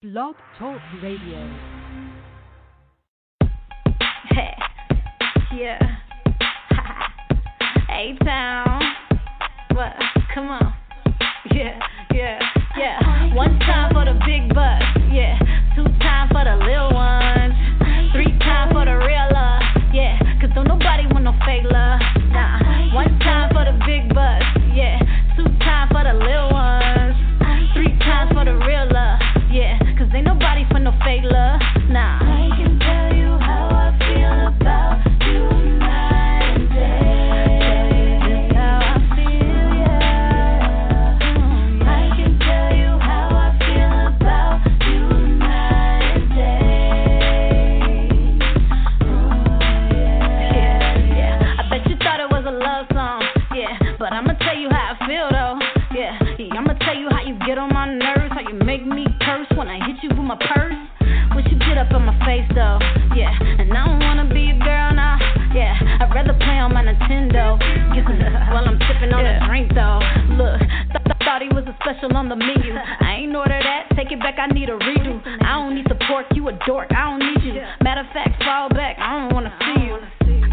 Blog Talk Radio. Hey, yeah. A-Town. What? Come on. Yeah, yeah, yeah. One time for the big bucks. Yeah. Two times for the little ones. Three times for the real love. Yeah. Cause don't nobody want no fake love. Nah. One time for the big bucks. Yeah. Two times for the little ones. Three times for the real love. Yeah. Cause ain't nobody for no fake love. Nah. I can tell you how I feel about you night and day. Just how I feel, yeah. I can tell you how I feel about you night and day. Yeah, yeah. I bet you thought it was a love song, yeah. But I'ma tell you how I feel though, yeah. I'ma tell you how you get on my nerves, how you make me curse when I hit you with my purse. When you get up in my face though, yeah. And I don't wanna be a girl now, yeah. I'd rather play on my Nintendo, while I'm sipping on a drink though. Look, thought he was a special on the menu. I ain't order that, take it back, I need a redo. I don't need the pork, you a dork, I don't need you. Matter of fact, fall back, I don't wanna see you.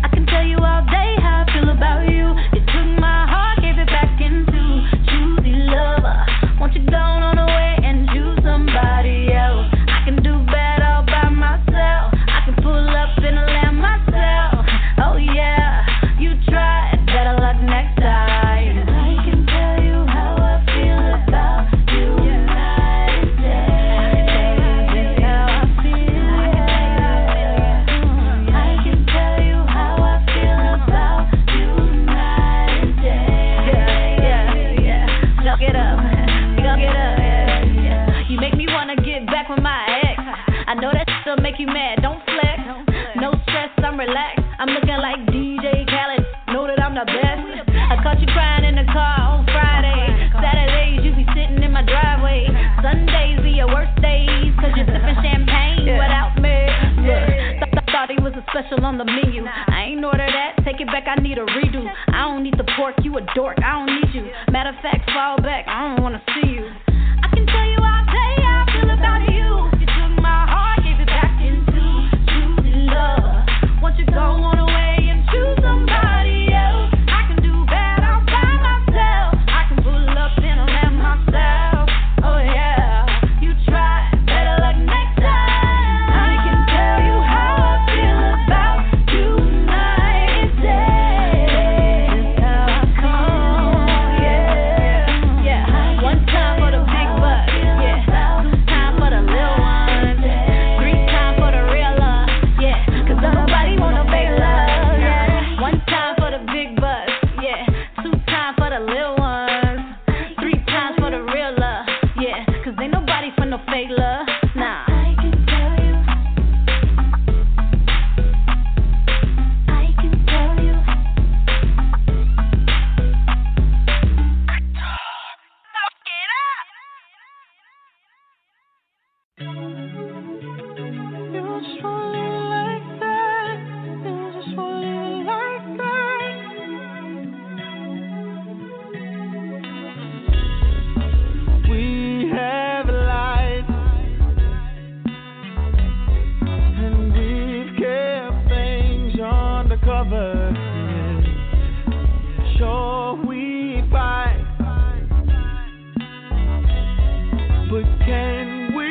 I can tell you all day how I feel about you. You took my heart, gave it back into choosy lover. Won't you go on away and choose somebody else? I can do bad all by myself. I can pull up in a lamb myself. Oh yeah, you tried, better luck next time. I can tell you how I feel about you night and day. Just how I feel, yeah. I can tell you how I feel about you night and day. Yeah, yeah, Look it up, look it up, yeah. You make me wanna get back with my ex. I know that still make you mad, don't flex. No stress, I'm relaxed. I'm looking like DJ Khaled, know that I'm the best. I caught you crying in the car on Friday. Saturdays, you be sitting in my driveway. Sundays be your worst days, cause you're sipping champagne without me. Look, thought he was a special on the menu. I ain't order that, take it back, I need a redo. I don't need the pork, you a dork, I don't need you. Matter of fact, fall back, I don't wanna see you. I can tell you all day how I feel about you. You took my heart, gave it back into choosing love. Won't you go on away and choose somebody else? I can do bad all by myself. I can pull up in a lamb myself. Oh yeah, you try, better luck next time. I can tell you how I feel about you night and day. Just how I feel, yeah, yeah. One time for the big bucks, yeah. Two times for the little ones. Three times for the real love, yeah. Cause nobody want no fake love, yeah. One time for the big bucks, yeah. Two times for the little ones. Three times for the real love, yeah. Cause ain't nobody for no fake love, nah. I can tell you. I can tell you. You just want it like that. You just want it like that. We have lied, and we've kept things undercover. Yeah. Sure, we fight, but can we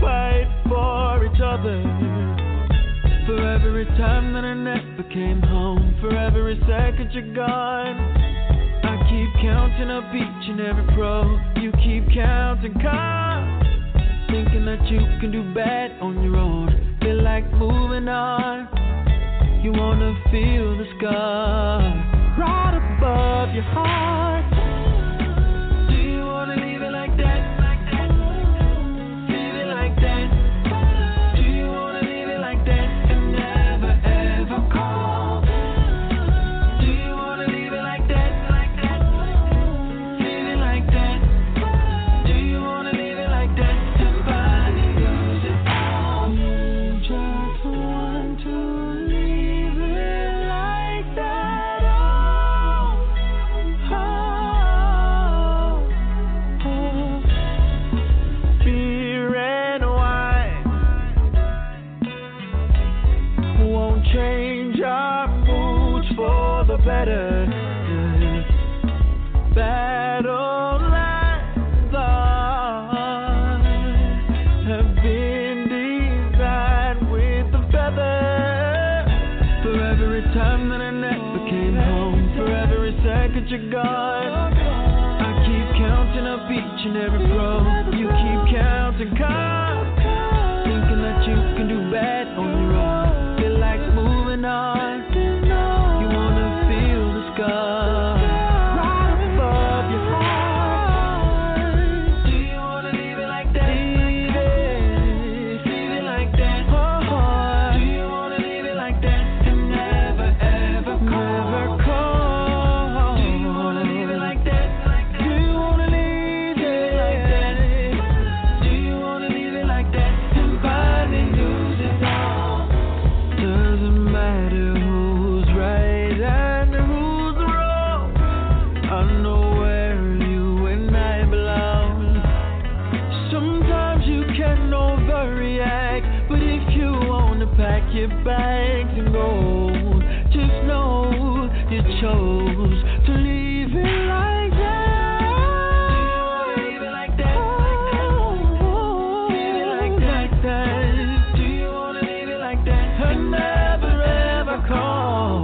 fight for each other? For every time that I never came home, for every second you're gone, I keep counting up each and every pro. You keep counting cards, thinking that you can do bad on your own. Feel like moving on. You wanna feel the scar right above your heart. Do you wanna leave it like that? Leave it like that. Do you wanna leave it like that and never ever call? Do you wanna leave it like that? Leave it like that. Do you wanna leave it like that and finally lose it all? Just want to leave it like that. Oh, oh. you're gone. I keep counting up each and every pro. You keep counting cards, thinking that you can do bad on your own. Feel like moving on. You wanna feel the scar right above your heart. Do you wanna leave it like that? Leave it like that. Do you wanna leave it like that and never ever call? Do you wanna leave it like that? Do you wanna leave it like that? Do you wanna leave it like that and finally lose it all? Doesn't matter who's right and who's wrong. I know where you and I belong. Sometimes you can overreact, but if you wanna pack your bags and go, just know you chose to leave it like that. Do you wanna leave it like that? Leave it like that. Do you wanna leave it like that and never ever call?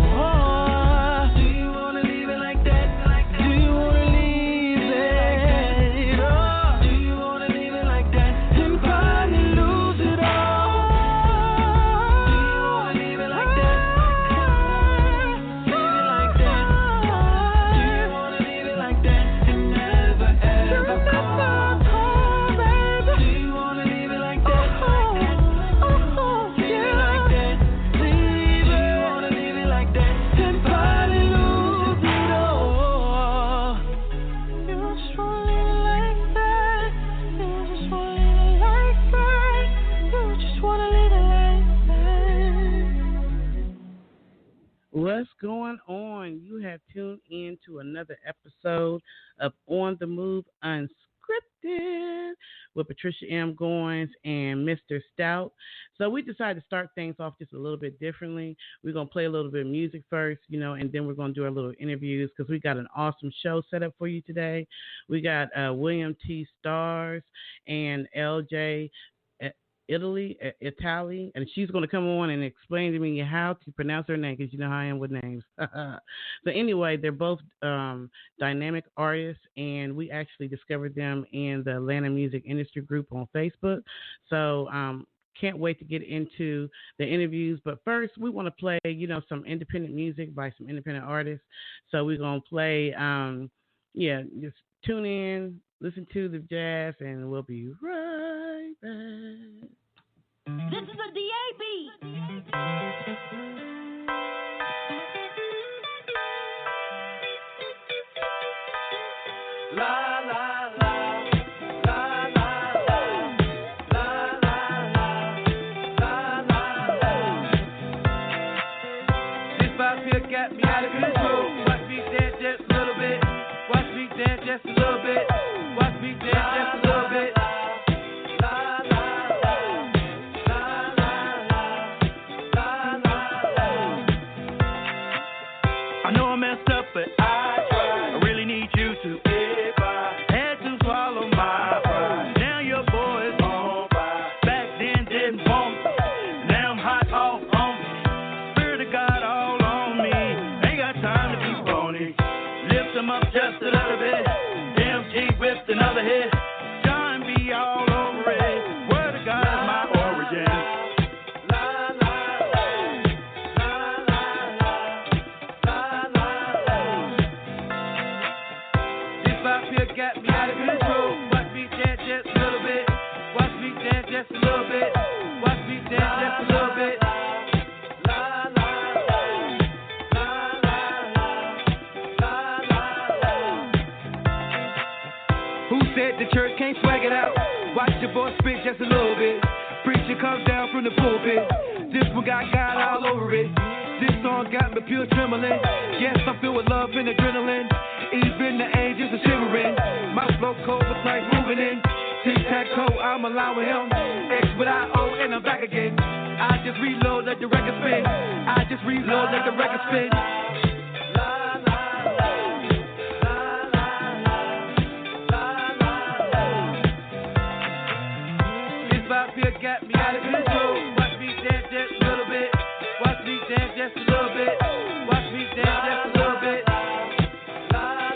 Do you wanna leave it like that? Do you wanna leave it? Do you wanna leave it like that and finally lose it all? Do you wanna leave it like that? Leave it like that. Do you wanna leave it like that and never ever call? Do you wanna leave it like that? Leave it like that. Do you wanna leave it like that and finally lose it all? You just wanna leave it like that. You just wanna leave it like that. You just wanna leave it like that. What's going on? You have tuned in to another episode of On the Move Unscripted with Patricia M. Goins and Mr. Stout. So we decided to start things off just a little bit differently. We're going to play a little bit of music first, and then we're going to do our little interviews because we got an awesome show set up for you today. We got William T. Starzz and LJ Italy, and she's going to come on and explain to me how to pronounce her name because you know how I am with names. So anyway, they're both dynamic artists, and we actually discovered them in the Atlanta Music Industry Group on Facebook. So can't wait to get into the interviews. But first, we want to play, some independent music by some independent artists. So we're going to play, just tune in, listen to the jazz, and we'll be right back. This is a DAB. La la la, la la la, la la la, la la la. This vibe here got me out of control. Watch me dance just a little bit. Watch me dance just a little bit. Watch me dance just a little bit. La la la, la la la, la la la. I know I messed up, but I really need you to. If I had to swallow my pride, now your boy is on fire. Back then didn't want me, now I'm hot off on me. Spirit of God all on me, ain't got time to be phony. Lift them up just a little bit, DMG whipped another hit. John B all over it, word of God is my origin. La la la, la la la, la la la. This vibe here got me out of control. Watch me dance just a little bit. Watch me dance just a little bit. Watch me dance just a little bit. La la la, la la la, la la la. Who said the church can't swag it out? Watch your boy spit just a little bit. Preacher comes down from the pulpit. This one got God all over it. This song got me pure trembling. Yes, I'm filled with love and adrenaline. Even the angels are shivering. My flow cold but like moving in. Tic-tac-toe, I'm allowing him. X with I-O and I'm back again. I just reload, let the record spin. I just reload, let the record spin. La la la, la la la, la la la. This vibe here got me out of control. Watch me dance just a little bit. Watch me dance just a little bit. Watch me dance just a little bit. La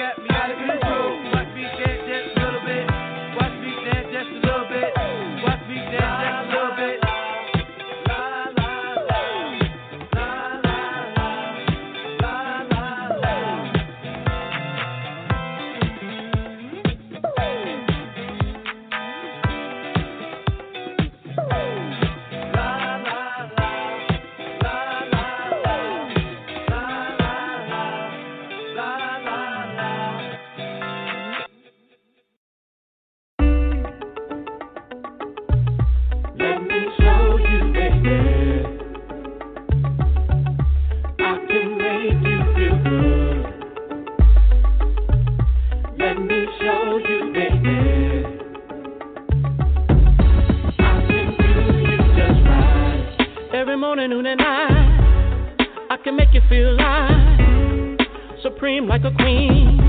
got me out of control. Watch me dance just a little bit. Watch me dance just a little bit. Watch me dance just a little bit. Noon and night, I can make you feel like supreme like a queen.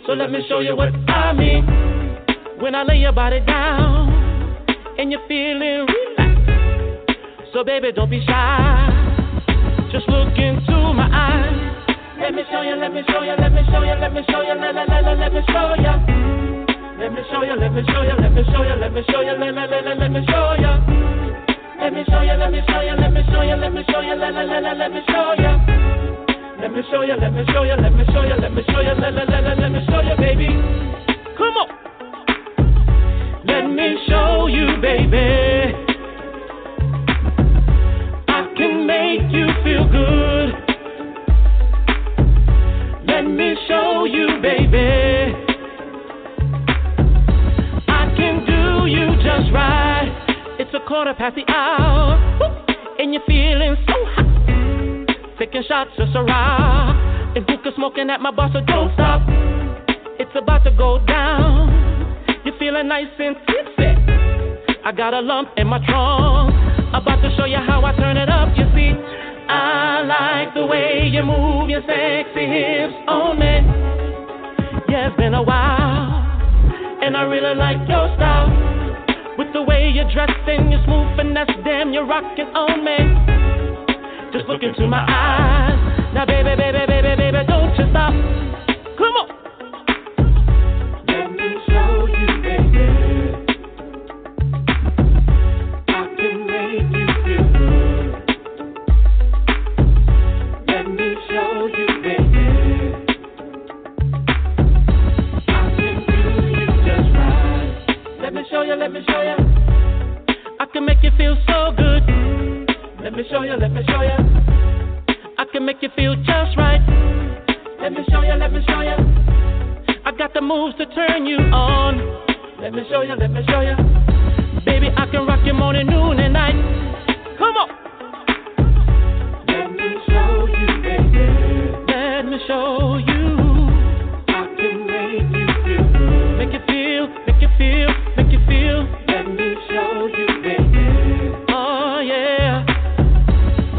So let me show you what I mean. When I lay your body down and you're feeling relaxed, so baby don't be shy. Just look into my eyes. Let me show you, let me show you, let me show you, let me show you, let me show you. Let me show you, let me show you, let me show you, let me show you, let me show you. Let me show you, let me show you, let me show you, let me show you, let me show you. Let me show you, let me show you, let me show you, let me show you, let me show you, baby. Come on. Let me show you, baby. I can make you feel good. Let me show you, baby. I can do you just right. It's a 1:15, and you're feeling so hot. Taking shots just around, and hookah smoking at my bar, so don't stop. It's about to go down. You're feeling nice and tipsy. I got a lump in my trunk, about to show you how I turn it up. You see, I like the way you move your sexy hips on me. Yeah, it's been a while, and I really like your style. With the way you're dressed and your smooth finesse, damn, you're rocking on me. Just look into my eyes. Now, baby, baby, baby, baby, don't you stop. Come on. Let me show you, baby. I can make you feel good. Let me show you, baby. I can do you just right. Let me show you, let me show you. I can make you feel so good. Let me show you, let me show you. I can make you feel just right. Let me show you, let me show you. I got the moves to turn you on. Let me show you, let me show you. Baby, I can rock you morning, noon, and night. Come on. Let me show you, baby. Let me show you. I can make you feel good. Make you feel, make you feel, make you feel. Let me show you, baby. Oh, yeah.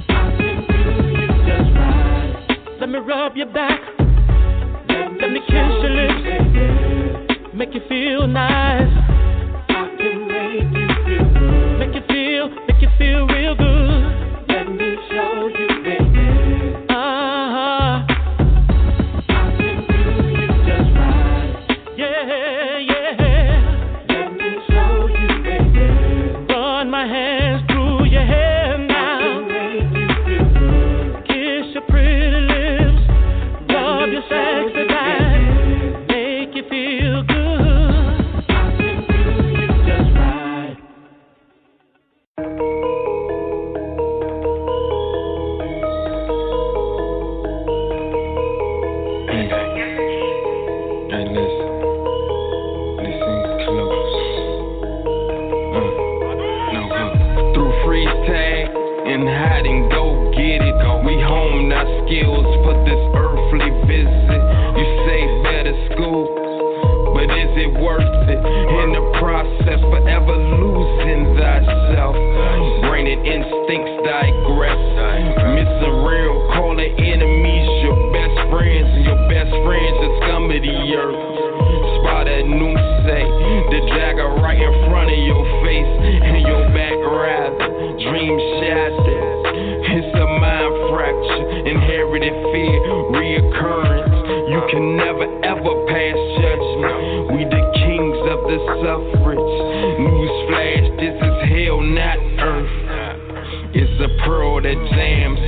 I can do you just right. Let me rub your back. Let me kiss your lips. Baby. Make you feel nice. I can make you feel good. Make you feel real good. Let me show you, baby. I can do you just right. Yeah, yeah. Let me show you, baby. Run my hands through your hair now. I can make you feel good. Kiss your pretty lips. Rub your sexy back. Make you feel good. I can do you just right. Hey, listen close. No, through freeze tag and hide and go get it. We hone our skills for this earthly visit. You say better school, but is it worth it? In the process, forever losing thyself. Brain and instincts digress. Missing real, calling enemies your best friends, and your best friends the scum of the earth. Spot at noon, say the dagger right in front of your face, and your back rather. Dream shattered. It's a mind fracture, inherited fear, reoccurrence. You can never ever never pass judgment. We the kings of the suffrage. Newsflash, this is hell, not earth. It's a pearl that jams.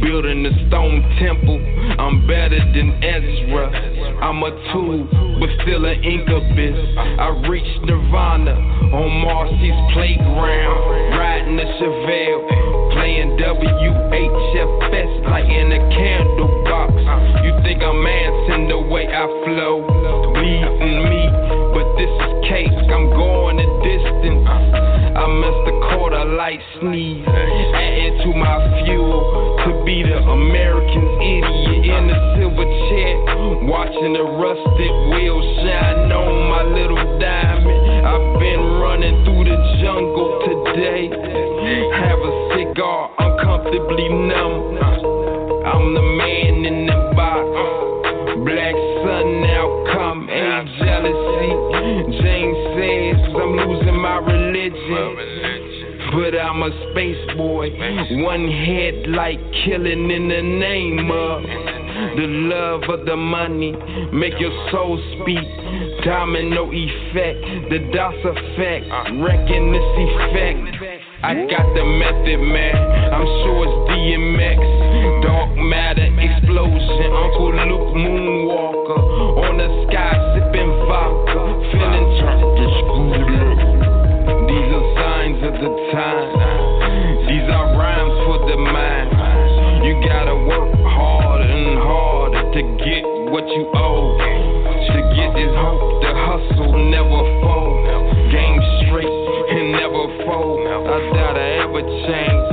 Building a stone temple, I'm better than Ezra. I'm a tool, but still an incubus. I reached nirvana on Marcy's playground. Riding a Chevelle, playing WHFS like in a candle box. You think I'm answering the way I flow? Beating me, but this is cake. I'm going a distance. I missed a quarter light sneeze, adding to my fuel to be the American idiot in the silver chair, watching the rusted wheels shine on my little diamond. I've been running through the jungle today. Have a cigar, uncomfortably numb. I'm the man in the box. Black sun now come, ain't jealousy. James says I'm losing my religion, but I'm a space boy. One headlight killing in the name of the love of the money. Make your soul speak. Domino effect, the DOS effect, wrecking this effect. I got the method, man. I'm sure it's DMX. Dark matter explosion. Uncle Luke Moonwalker on the sky sipping vodka, feeling chapter screwed up. These are signs of the time. These are rhymes for the mind. You gotta work harder and harder to get what you owe. To get this hope, the hustle never fold. Game straight and never fold. I doubt I ever change.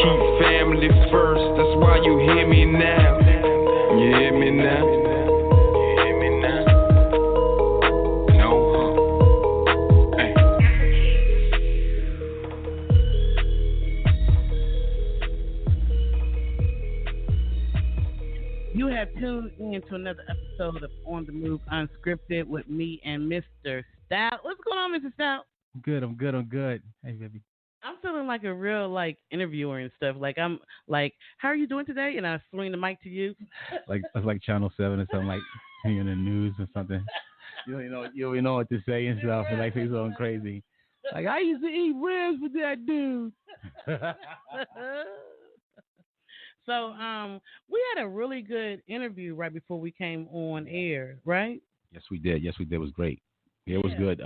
Keep family first. That's why you hear me now. You hear me now? You hear me now? No. Hey. You have tuned in to another episode of On the Move Unscripted with me and Mr. Stout. What's going on, Mr. Stout? I'm good. Hey, baby. I'm feeling like a real interviewer and stuff. Like I'm like, how are you doing today? And I swing the mic to you. Like it's like Channel 7 or something, like in the news or something. You don't know what to say and stuff, and like say something crazy. Like I used to eat ribs with that dude. So we had a really good interview right before we came on air, right? Yes, we did. It was great. Yeah, it was good.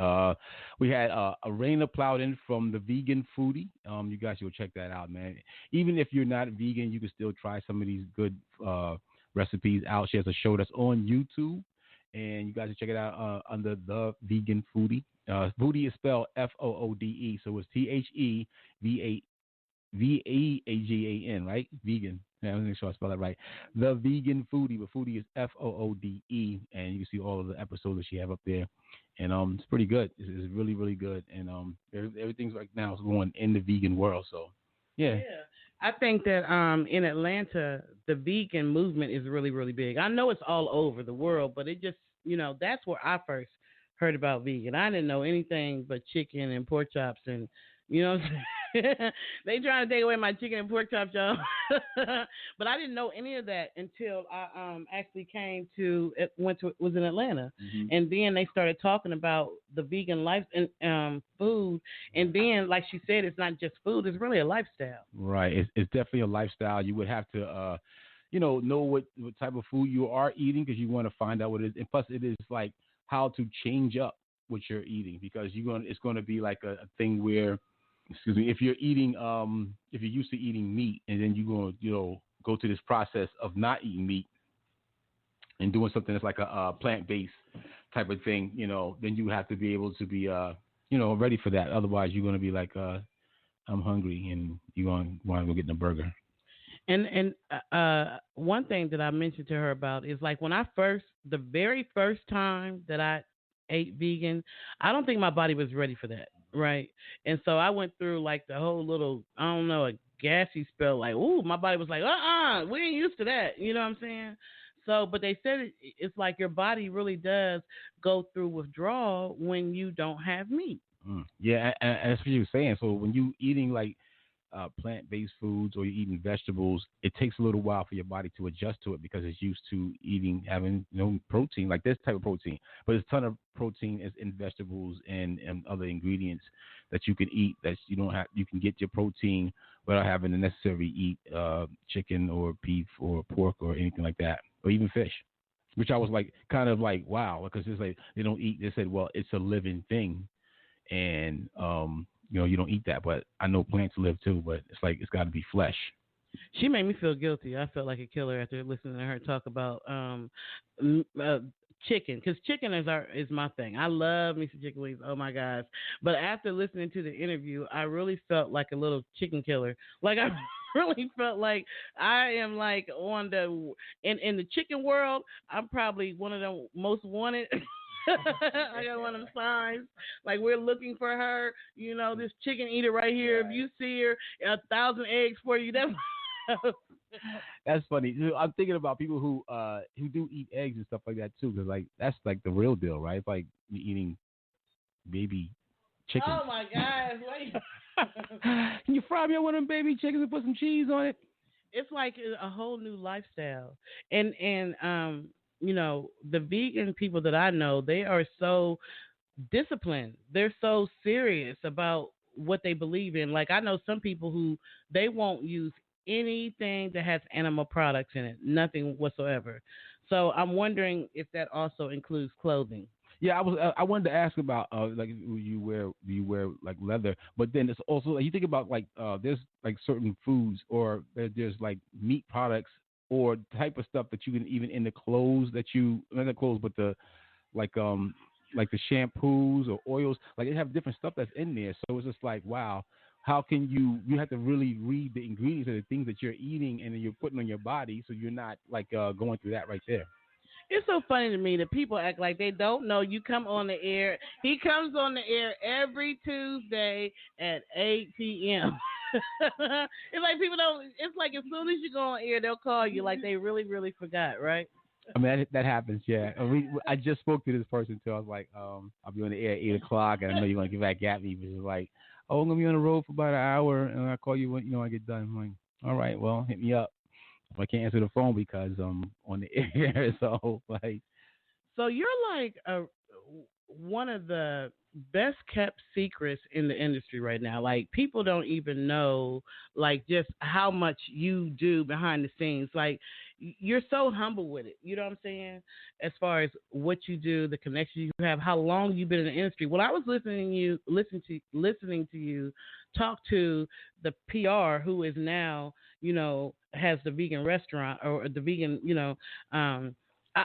We had Arena Plowden from the Vegan Foodie. You guys should check that out, man. Even if you're not vegan, you can still try some of these good recipes out. She has a show that's on YouTube, and you guys should check it out under the Vegan Foodie. Foodie is spelled Foode, so it's TheVeAGAN, right? Vegan. Yeah, I'm make sure I spell that right. The Vegan Foodie, but Foodie is Foode, and you can see all of the episodes that she have up there. And it's pretty good. It's really, really good. And everything's right now is going in the vegan world. So, yeah. I think that in Atlanta, the vegan movement is really, really big. I know it's all over the world, but it just, that's where I first heard about vegan. I didn't know anything but chicken and pork chops and, they trying to take away my chicken and pork chops, y'all. But I didn't know any of that until I actually was in Atlanta, and then they started talking about the vegan life and food, and then like she said, it's not just food; it's really a lifestyle. Right, it's definitely a lifestyle. You would have to, know what type of food you are eating because you want to find out what it is, and plus it is like how to change up what you're eating because it's going to be like a thing where. Excuse me. If you're eating, if you're used to eating meat, and then you're going to, go through this process of not eating meat and doing something that's like a plant-based type of thing, then you have to be able to be, ready for that. Otherwise, you're going to be like, I'm hungry, and you're going to want to go get a burger. And one thing that I mentioned to her about is like when the very first time that I ate vegan, I don't think my body was ready for that. Right. And so I went through like the whole little, I don't know, a gassy spell, like, ooh, my body was like, we ain't used to that. You know what I'm saying? So, but they said it's like your body really does go through withdrawal when you don't have meat. Yeah. And that's what you were saying. So when you eating like plant-based foods or you're eating vegetables, it takes a little while for your body to adjust to it because it's used to having protein, like this type of protein. But there's a ton of protein is in vegetables and other ingredients that you can eat that you don't have. You can get your protein without having to necessarily eat chicken or beef or pork or anything like that, or even fish. Which I was like, kind of like, wow, because it's like they don't eat. They said, well, it's a living thing, and you don't eat that. But I know plants live too, but it's like it's got to be flesh. She made me feel guilty. I felt like a killer after listening to her talk about chicken, because chicken is my thing. I love me some chicken wings. Oh my gosh! But after listening to the interview, I really felt like a little chicken killer. Like I really felt like I am like on the in the chicken world. I'm probably one of the most wanted. I got one of them signs. Like we're looking for her. This chicken eater right here. If you see her, 1,000 eggs for you. That's funny. I'm thinking about people who do eat eggs and stuff like that too, because like that's like the real deal, right? It's like you're eating baby chickens. Oh my gosh! Can you fry me up one of them baby chickens and put some cheese on it? It's like a whole new lifestyle, and the vegan people that I know, they are so disciplined. They're so serious about what they believe in. Like I know some people who they won't use anything that has animal products in it, nothing whatsoever. So I'm wondering if that also includes clothing. Yeah, I wanted to ask about like do you wear like leather, but then it's also like, you think about like there's like certain foods or there's like meat products or type of stuff that you can even in the clothes that not the clothes but the like the shampoos or oils, like they have different stuff that's in there. So it's just like, wow, how can you have to really read the ingredients of the things that you're eating and then you're putting on your body, so you're not like going through that right there. It's so funny to me that people act like they don't know you come on the air. He comes on the air every Tuesday at 8 p.m. It's like people don't. It's like as soon as you go on air, they'll call you like they really, really forgot, right? I mean, that happens, yeah. I just spoke to this person too. I was like, I'll be on the air at 8 o'clock, and I know you're going to get back at me. But it's like, I'm going to be on the road for about an hour, and I'll call you when I get done. I'm like, all right, well, hit me up. I can't answer the phone because I'm on the air. So, like. So you're like one of the best kept secrets in the industry right now. Like people don't even know like just how much you do behind the scenes. Like you're so humble with it. You know what I'm saying? As far as what you do, the connections you have, how long you've been in the industry. Well, I was listening to you talk to the PR who is now, has the vegan restaurant or the vegan,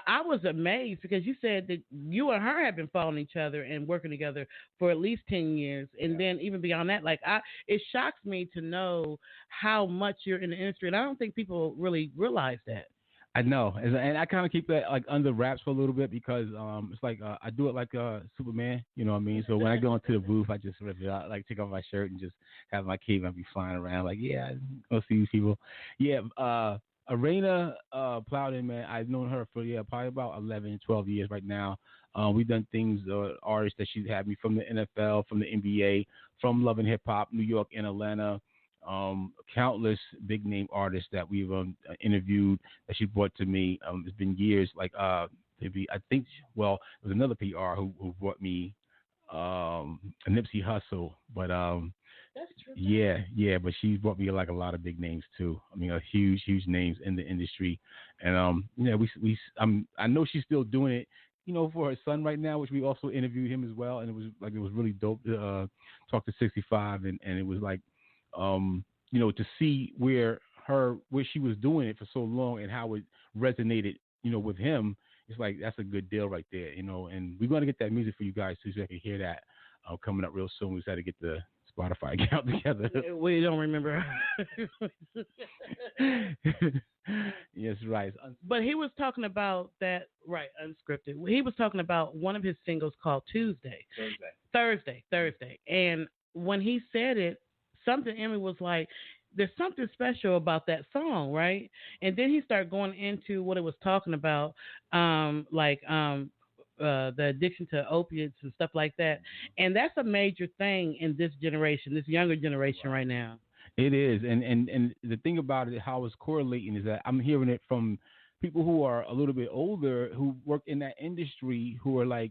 I was amazed because you said that you and her have been following each other and working together for at least 10 years. And then even beyond that, it shocks me to know how much you're in the industry. And I don't think people really realize that. I know. And I kind of keep that like under wraps for a little bit because it's like I do it like Superman, you know what I mean? So when I go into the booth, I just rip it out, like take off my shirt and just have my cape and be flying around like, yeah, go see these people. Yeah, Arena Plowden, man, I've known her for probably about 11, 12 years right now. We've done things, artists that she's had me from the NFL, from the NBA, from Love and Hip Hop, New York and Atlanta. Countless big name artists that we've interviewed that she brought to me. It's been years. Like maybe I think it was another PR who brought me a Nipsey Hussle, but that's true. Yeah, but she's brought me like a lot of big names too. I mean, huge names in the industry, and I know she's still doing it, for her son right now, which we also interviewed him as well, and it was really dope to talk to 65, and it was like, to see where she was doing it for so long and how it resonated, with him. It's like that's a good deal right there, and we're going to get that music for you guys too, so you can hear that coming up real soon. We just had to get the Spotify account together. We don't remember. Yes, right. But he was talking about that, right, unscripted. He was talking about one of his singles called Thursday. And when he said it, something in me was like, there's something special about that song, right? And then he started going into what it was talking about, the addiction to opiates and stuff like that. And that's a major thing in this generation, this younger generation right now. It is, and the thing about it, how it's correlating is that I'm hearing it from people who are a little bit older who work in that industry who are like,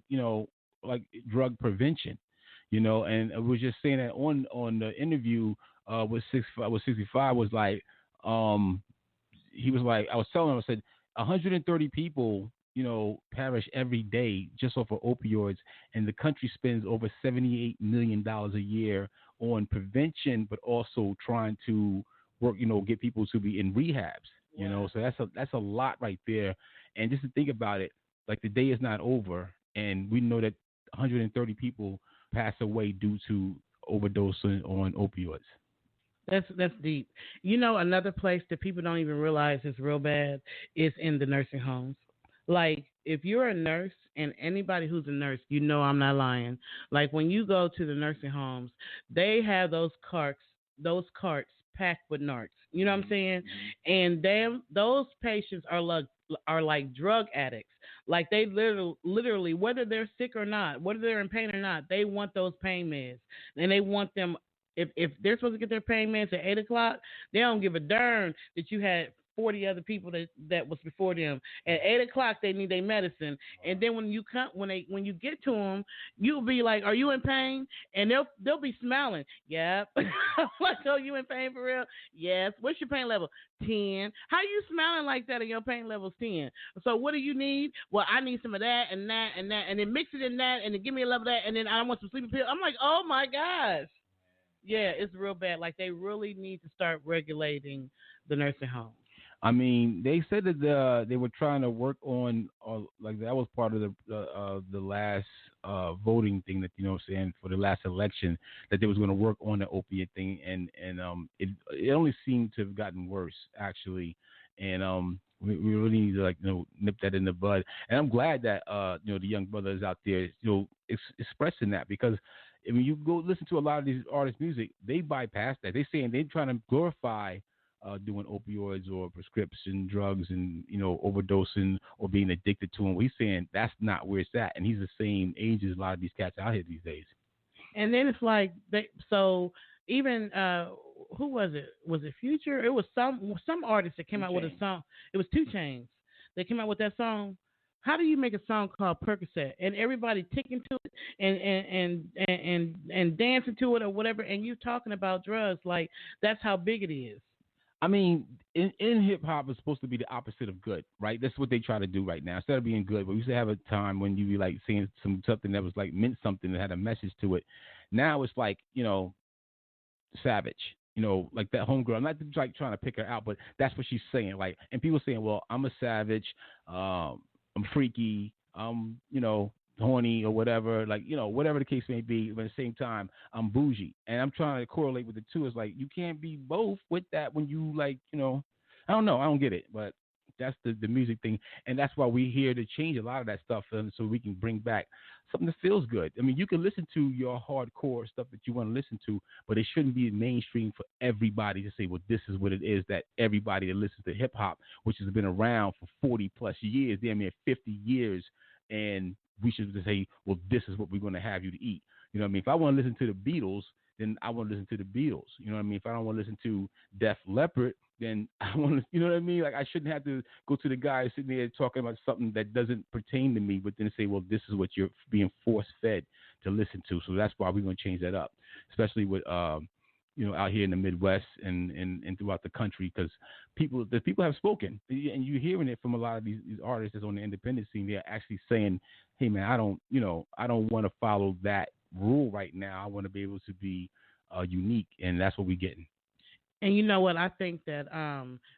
like drug prevention, and I was just saying that on the interview with 65 was like, he was like, I was telling him, I said 130 people, perish every day just off of opioids, and the country spends over $78 million a year on prevention, but also trying to work, get people to be in rehabs, so that's a lot right there. And just to think about it, like the day is not over, and we know that 130 people pass away due to overdosing on opioids. That's deep. Another place that people don't even realize is real bad is in the nursing homes. Like, if you're a nurse, and anybody who's a nurse, I'm not lying. Like, when you go to the nursing homes, they have those carts packed with narcs. You know what I'm saying? And those patients are like drug addicts. Like, they literally, whether they're sick or not, whether they're in pain or not, they want those pain meds, and they want them. If they're supposed to get their pain meds at 8:00, they don't give a darn that you had 40 other people that was before them. At 8:00, they need their medicine, and then when you when you get to them, you'll be like, "Are you in pain?" And they'll be smiling. Yep. Like, "Oh, you in pain for real?" Yes. What's your pain level? 10. How you smiling like that and your pain level's 10? So what do you need? Well, I need some of that and that and that, and then mix it in that, and then give me a level of that, and then I want some sleeping pills. I'm like, oh my gosh. Yeah, it's real bad. Like, they really need to start regulating the nursing homes. I mean, they said that they were trying to work on, like, that was part of the last voting thing that, for the last election, that they was going to work on the opiate thing, and it only seemed to have gotten worse, actually, and we really need to, like, nip that in the bud. And I'm glad that the young brother is out there, expressing that, because I mean, you go listen to a lot of these artists' music, they bypass that. They're saying they're trying to glorify doing opioids or prescription drugs and, overdosing or being addicted to them. He's saying that's not where it's at. And he's the same age as a lot of these cats out here these days. And then it's like, even, who was it? Was it Future? It was some artist that came out with a song. It was 2 Chainz. They came out with that song. How do you make a song called Percocet and everybody ticking to it and dancing to it or whatever, and you talking about drugs? Like, that's how big it is. I mean, in hip hop, it's supposed to be the opposite of good, right? That's what they try to do right now. Instead of being good, but we used to have a time when you be like saying something that was like meant something that had a message to it. Now it's like, savage. Like that homegirl. I'm not like trying to pick her out, but that's what she's saying. Like, and people saying, well, I'm a savage. I'm freaky, horny or whatever, like, whatever the case may be, but at the same time, I'm bougie. And I'm trying to correlate with the two. It's like, you can't be both with that when you, like, I don't know. I don't get it, but that's the music thing. And that's why we're here to change a lot of that stuff, so we can bring back something that feels good. I mean, you can listen to your hardcore stuff that you want to listen to, but it shouldn't be mainstream for everybody to say, well, this is what it is, that everybody that listens to hip hop, which has been around for 40 plus years, damn near 50 years, and we should just say, well, this is what we're going to have you to eat. You know what I mean? If I want to listen to the Beatles, then I want to listen to the Beatles. You know what I mean? If I don't want to listen to Def Leppard, then I want to, you know what I mean? Like, I shouldn't have to go to the guy sitting there talking about something that doesn't pertain to me, but then say, well, this is what you're being force-fed to listen to. So that's why we're going to change that up, especially with, out here in the Midwest and throughout the country, because the people have spoken, and you're hearing it from a lot of these artists that's on the independent scene. They're actually saying, hey, man, I don't want to follow that rule right now. I want to be able to be unique, and that's what we're getting. And you know what? I think that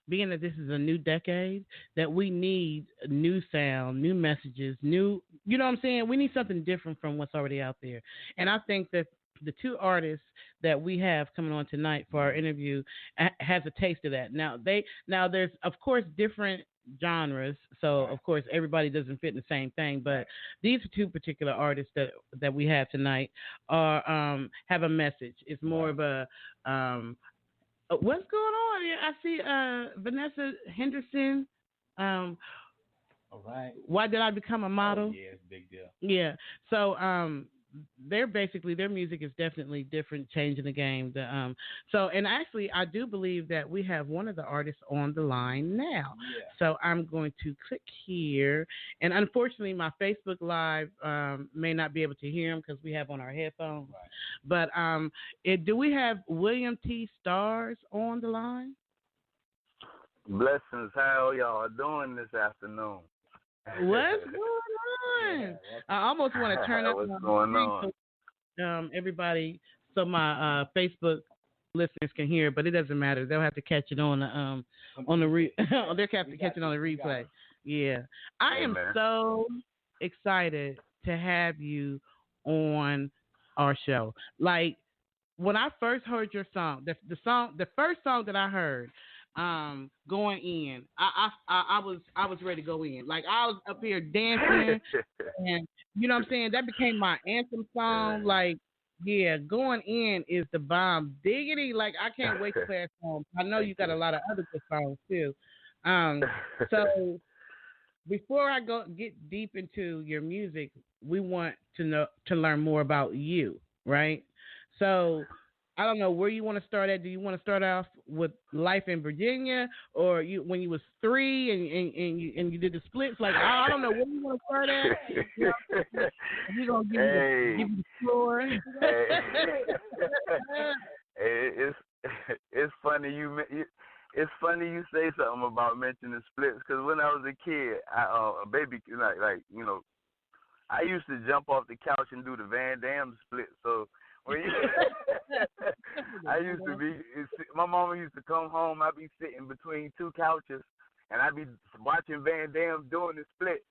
being that this is a new decade, that we need new sound, new messages, you know what I'm saying? We need something different from what's already out there. And I think that the 2 artists that we have coming on tonight for our interview has a taste of that. Now there's, of course, different genres, so of course everybody doesn't fit in the same thing, but these 2 particular artists that we have tonight are have a message. It's more of a what's going on here? I see Vanessa Henderson. All right. Why did I become a model? Oh, yeah, it's a big deal. Yeah. So they're basically their music is definitely different, changing the game. And actually I do believe that we have one of the artists on the line now. Yeah. So I'm going to click here, and unfortunately my Facebook Live may not be able to hear him because we have on our headphones. Right. But do we have William T. Starzz on the line? Blessings. How y'all doing this afternoon? What's going on? I almost want to turn up What's going on? So, everybody, so my Facebook listeners can hear, but it doesn't matter. They'll have to catch it on the they'll have to catch it on the replay. Yeah, I am so excited to have you on our show. Like when I first heard your song, the first song that I heard. Going in, I was ready to go in. Like I was up here dancing, and you know what I'm saying. That became my anthem song. Like, yeah, going in is the bomb. Diggity, like I can't wait to play that song. I know you got a lot of other good songs too. So before I get deep into your music, we want to learn more about you, right? So. I don't know where you want to start at. Do you want to start off with life in Virginia, or when you was 3 and you did the splits? Like I don't know where you want to start at. You know, we're gonna give you the floor. It's funny it's funny you say something about mentioning splits, because when I was a kid, a baby, like you know, I used to jump off the couch and do the Van Damme split. So. I used to be. My mama used to come home. I'd be sitting between 2 couches, and I'd be watching Van Damme doing the split.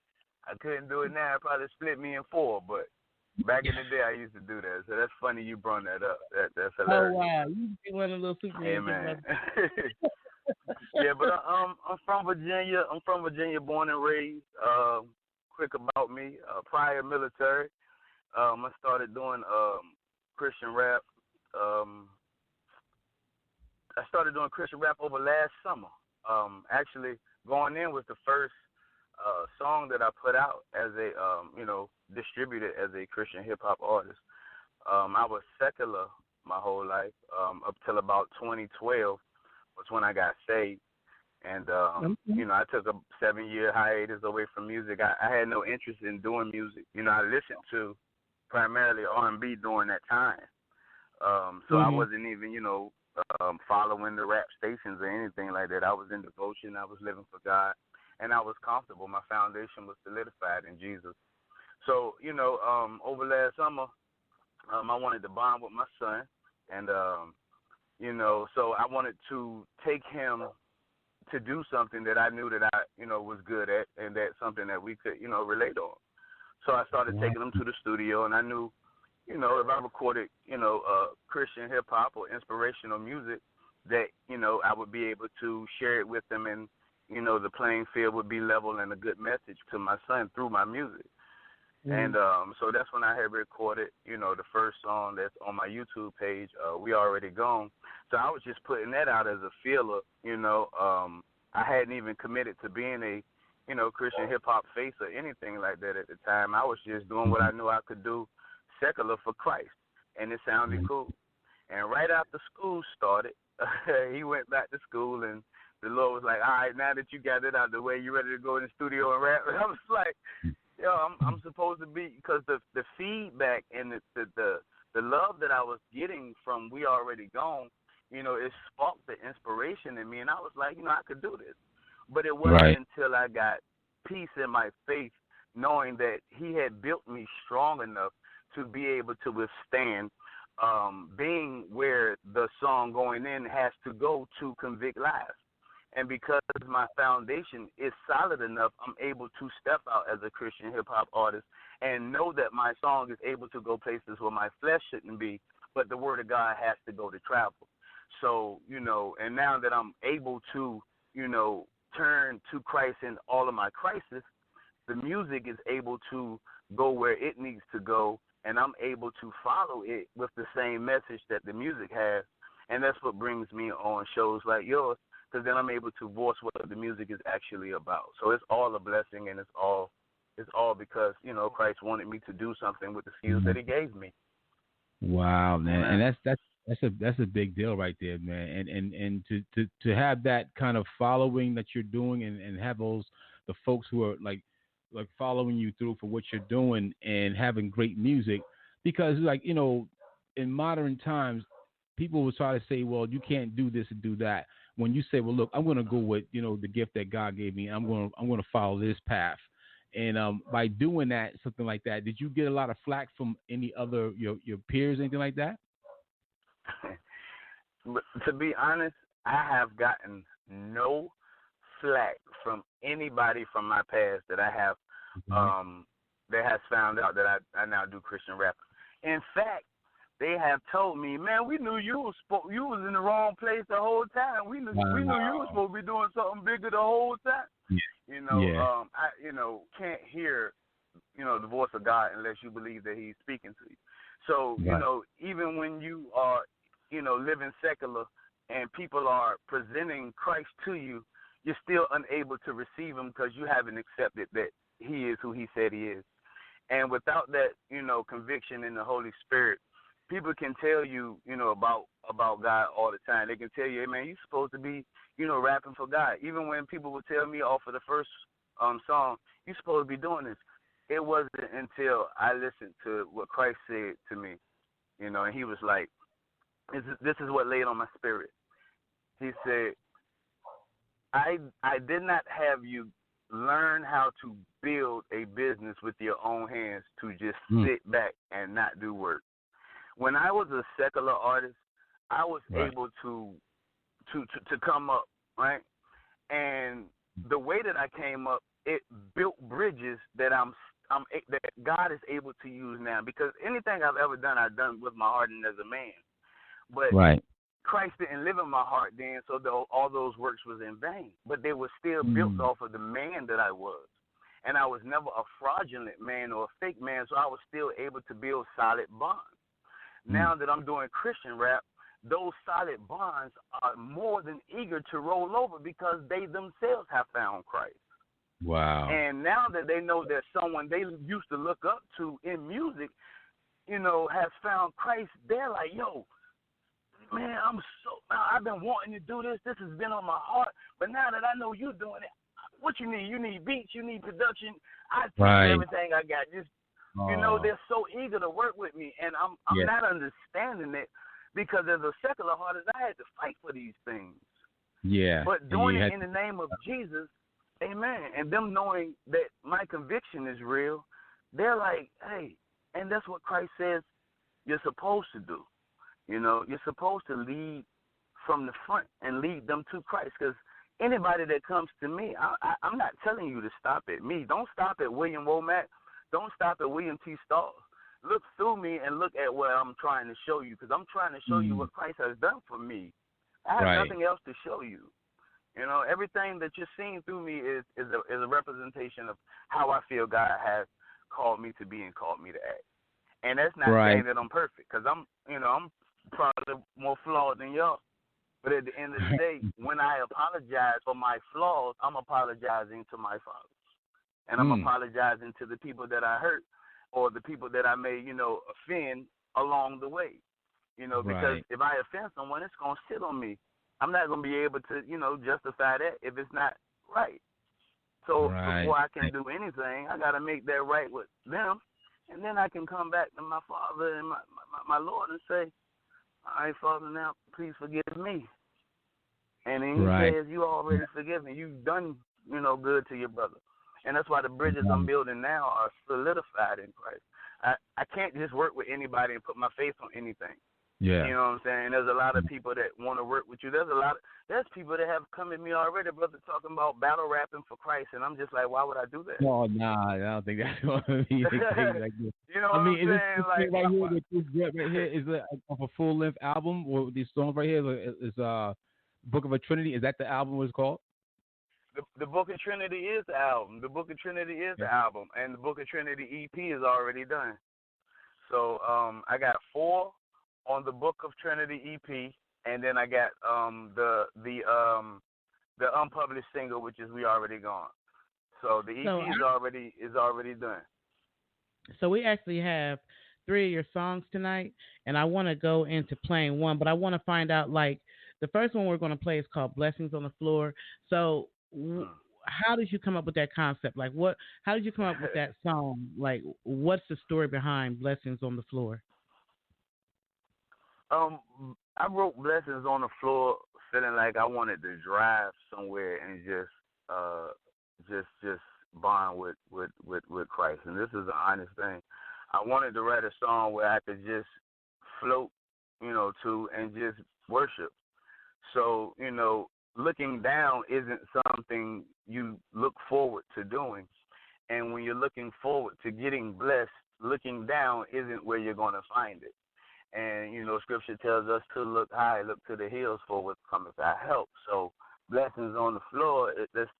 I couldn't do it now. I'd probably split me in 4, but back in the day, I used to do that. So that's funny you brought that up. That's hilarious. Oh wow, you be one of the little super. Hey man. Yeah, but I'm from Virginia. I'm from Virginia, born and raised. Quick about me. Prior military. I started doing Christian rap. I started doing Christian rap over last summer. Actually, Going In was the first song that I put out as a, distributed as a Christian hip hop artist. I was secular my whole life up till about 2012 was when I got saved. And, I took a 7-year hiatus away from music. I had no interest in doing music. I listened to primarily R&B during that time. So I wasn't even, following the rap stations or anything like that. I was in devotion. I was living for God, and I was comfortable. My foundation was solidified in Jesus. So, over last summer, I wanted to bond with my son, and, so I wanted to take him to do something that I knew that I, was good at, and that's something that we could, relate on. So I started taking him to the studio, and I knew, if I recorded, Christian hip hop or inspirational music, that, I would be able to share it with them, and, the playing field would be level and a good message to my son through my music. And so that's when I had recorded, the first song that's on my YouTube page, We Already Gone. So I was just putting that out as a feeler, I hadn't even committed to being a, Christian hip-hop face or anything like that at the time. I was just doing what I knew I could do secular for Christ, and it sounded cool. And right after school started, he went back to school, and the Lord was like, all right, now that you got it out of the way, you ready to go in the studio and rap? And I was like, I'm supposed to be, because the feedback and the love that I was getting from We Already Gone, it sparked the inspiration in me, and I was like, I could do this. But it wasn't until I got peace in my faith, knowing that he had built me strong enough to be able to withstand being where the song Going In has to go to convict lives. And because my foundation is solid enough, I'm able to step out as a Christian hip-hop artist and know that my song is able to go places where my flesh shouldn't be, but the word of God has to go to travel. So, and now that I'm able to, turn to Christ in all of my crisis, the music is able to go where it needs to go, and I'm able to follow it with the same message that the music has. And that's what brings me on shows like yours, because then I'm able to voice what the music is actually about. So it's all a blessing, and it's all, it's all because, Christ wanted me to do something with the skills that he gave me. Wow, man. And that's a big deal right there, man. And to have that kind of following that you're doing and have the folks who are like following you through for what you're doing and having great music, because in modern times, people will try to say, well, you can't do this and do that. When you say, well, look, I'm going to go with, the gift that God gave me. I'm going to follow this path. And by doing that, something like that, did you get a lot of flack from any other your peers, anything like that? But to be honest, I have gotten no flack from anybody from my past that I have that has found out that I now do Christian rap. In fact, they have told me, man, we knew you was in the wrong place the whole time. We knew you were supposed to be doing something bigger the whole time. Yeah. I can't hear, the voice of God unless you believe that he's speaking to you. So, even when you are, living secular and people are presenting Christ to you, you're still unable to receive him because you haven't accepted that he is who he said he is. And without that, conviction in the Holy Spirit, people can tell you, about God all the time. They can tell you, hey, man, you're supposed to be, rapping for God. Even when people would tell me off of the first song, you're supposed to be doing this. It wasn't until I listened to what Christ said to me, and he was like, this is what laid on my spirit. He said, I did not have you learn how to build a business with your own hands to just sit back and not do work. When I was a secular artist, I was able to come up, right? And the way that I came up, it built bridges that that God is able to use now. Because anything I've ever done, I've done with my heart and as a man. But Christ didn't live in my heart then, so all those works was in vain. But they were still built off of the man that I was. And I was never a fraudulent man or a fake man, so I was still able to build solid bonds. Now that I'm doing Christian rap, those solid bonds are more than eager to roll over because they themselves have found Christ. Wow. And now that they know that someone they used to look up to in music, has found Christ, they're like, yo, man, I've been wanting to do this. This has been on my heart. But now that I know you're doing it, what you need? You need beats, you need production. I take everything I got. Just they're so eager to work with me, and I'm not understanding it because as a secular artist, I had to fight for these things. Yeah. But doing it in the name of Jesus, amen, and them knowing that my conviction is real, they're like, hey, and that's what Christ says you're supposed to do. You're supposed to lead from the front and lead them to Christ because anybody that comes to me, I'm not telling you to stop at me. Don't stop at William Womack. Don't stop at William T. Starzz. Look through me and look at what I'm trying to show you because I'm trying to show you what Christ has done for me. I have nothing else to show you. Everything that you're seeing through me is a representation of how I feel God has called me to be and called me to act. And that's not saying that I'm perfect because I'm probably more flawed than y'all. But at the end of the day, when I apologize for my flaws, I'm apologizing to my Father. And I'm apologizing to the people that I hurt or the people that I may, offend along the way. Because if I offend someone, it's going to sit on me. I'm not going to be able to, justify that if it's not right. So before I can do anything, I got to make that right with them. And then I can come back to my Father and my Lord and say, all right, Father, now please forgive me. And then he says, you already forgiven. You've done, good to your brother. And that's why the bridges I'm building now are solidified in Christ. I can't just work with anybody and put my faith on anything. Yeah. You know what I'm saying? There's a lot of people that want to work with you. There's people that have come at me already, brother, talking about battle rapping for Christ, and I'm just like, why would I do that? Oh, nah, I don't think that's going to be anything like this. You know what I'm saying? This right here is of a full-length album, or these songs right here is Book of a Trinity. Is that the album was called? The Book of Trinity is the album. The Book of Trinity is the album, and the Book of Trinity EP is already done. So I got 4 on the Book of Trinity EP, and then I got the unpublished single, which is We Already Gone. So the EP is already done. So we actually have 3 of your songs tonight, and I want to go into playing one, but I want to find out, like, the first one we're going to play is called Blessings on the Floor. So how did you come up with that concept? Like, how did you come up with that song? Like, what's the story behind Blessings on the Floor? I wrote Blessings on the Floor feeling like I wanted to drive somewhere and just bond with Christ. And this is an honest thing. I wanted to write a song where I could just float, to and just worship. So, looking down isn't something you look forward to doing. And when you're looking forward to getting blessed, looking down isn't where you're going to find it. And, Scripture tells us to look high, look to the hills for what cometh our help. So blessings on the floor, that's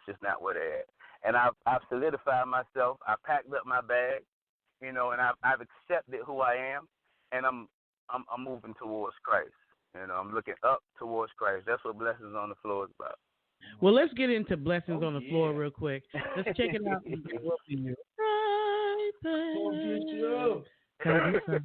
just not where they're at. And I've solidified myself. I packed up my bag, and I've accepted who I am, and I'm moving towards Christ. I'm looking up towards Christ. That's what Blessings on the Floor is about. Well, let's get into Blessings on the Floor real quick. Let's check it out. Right there.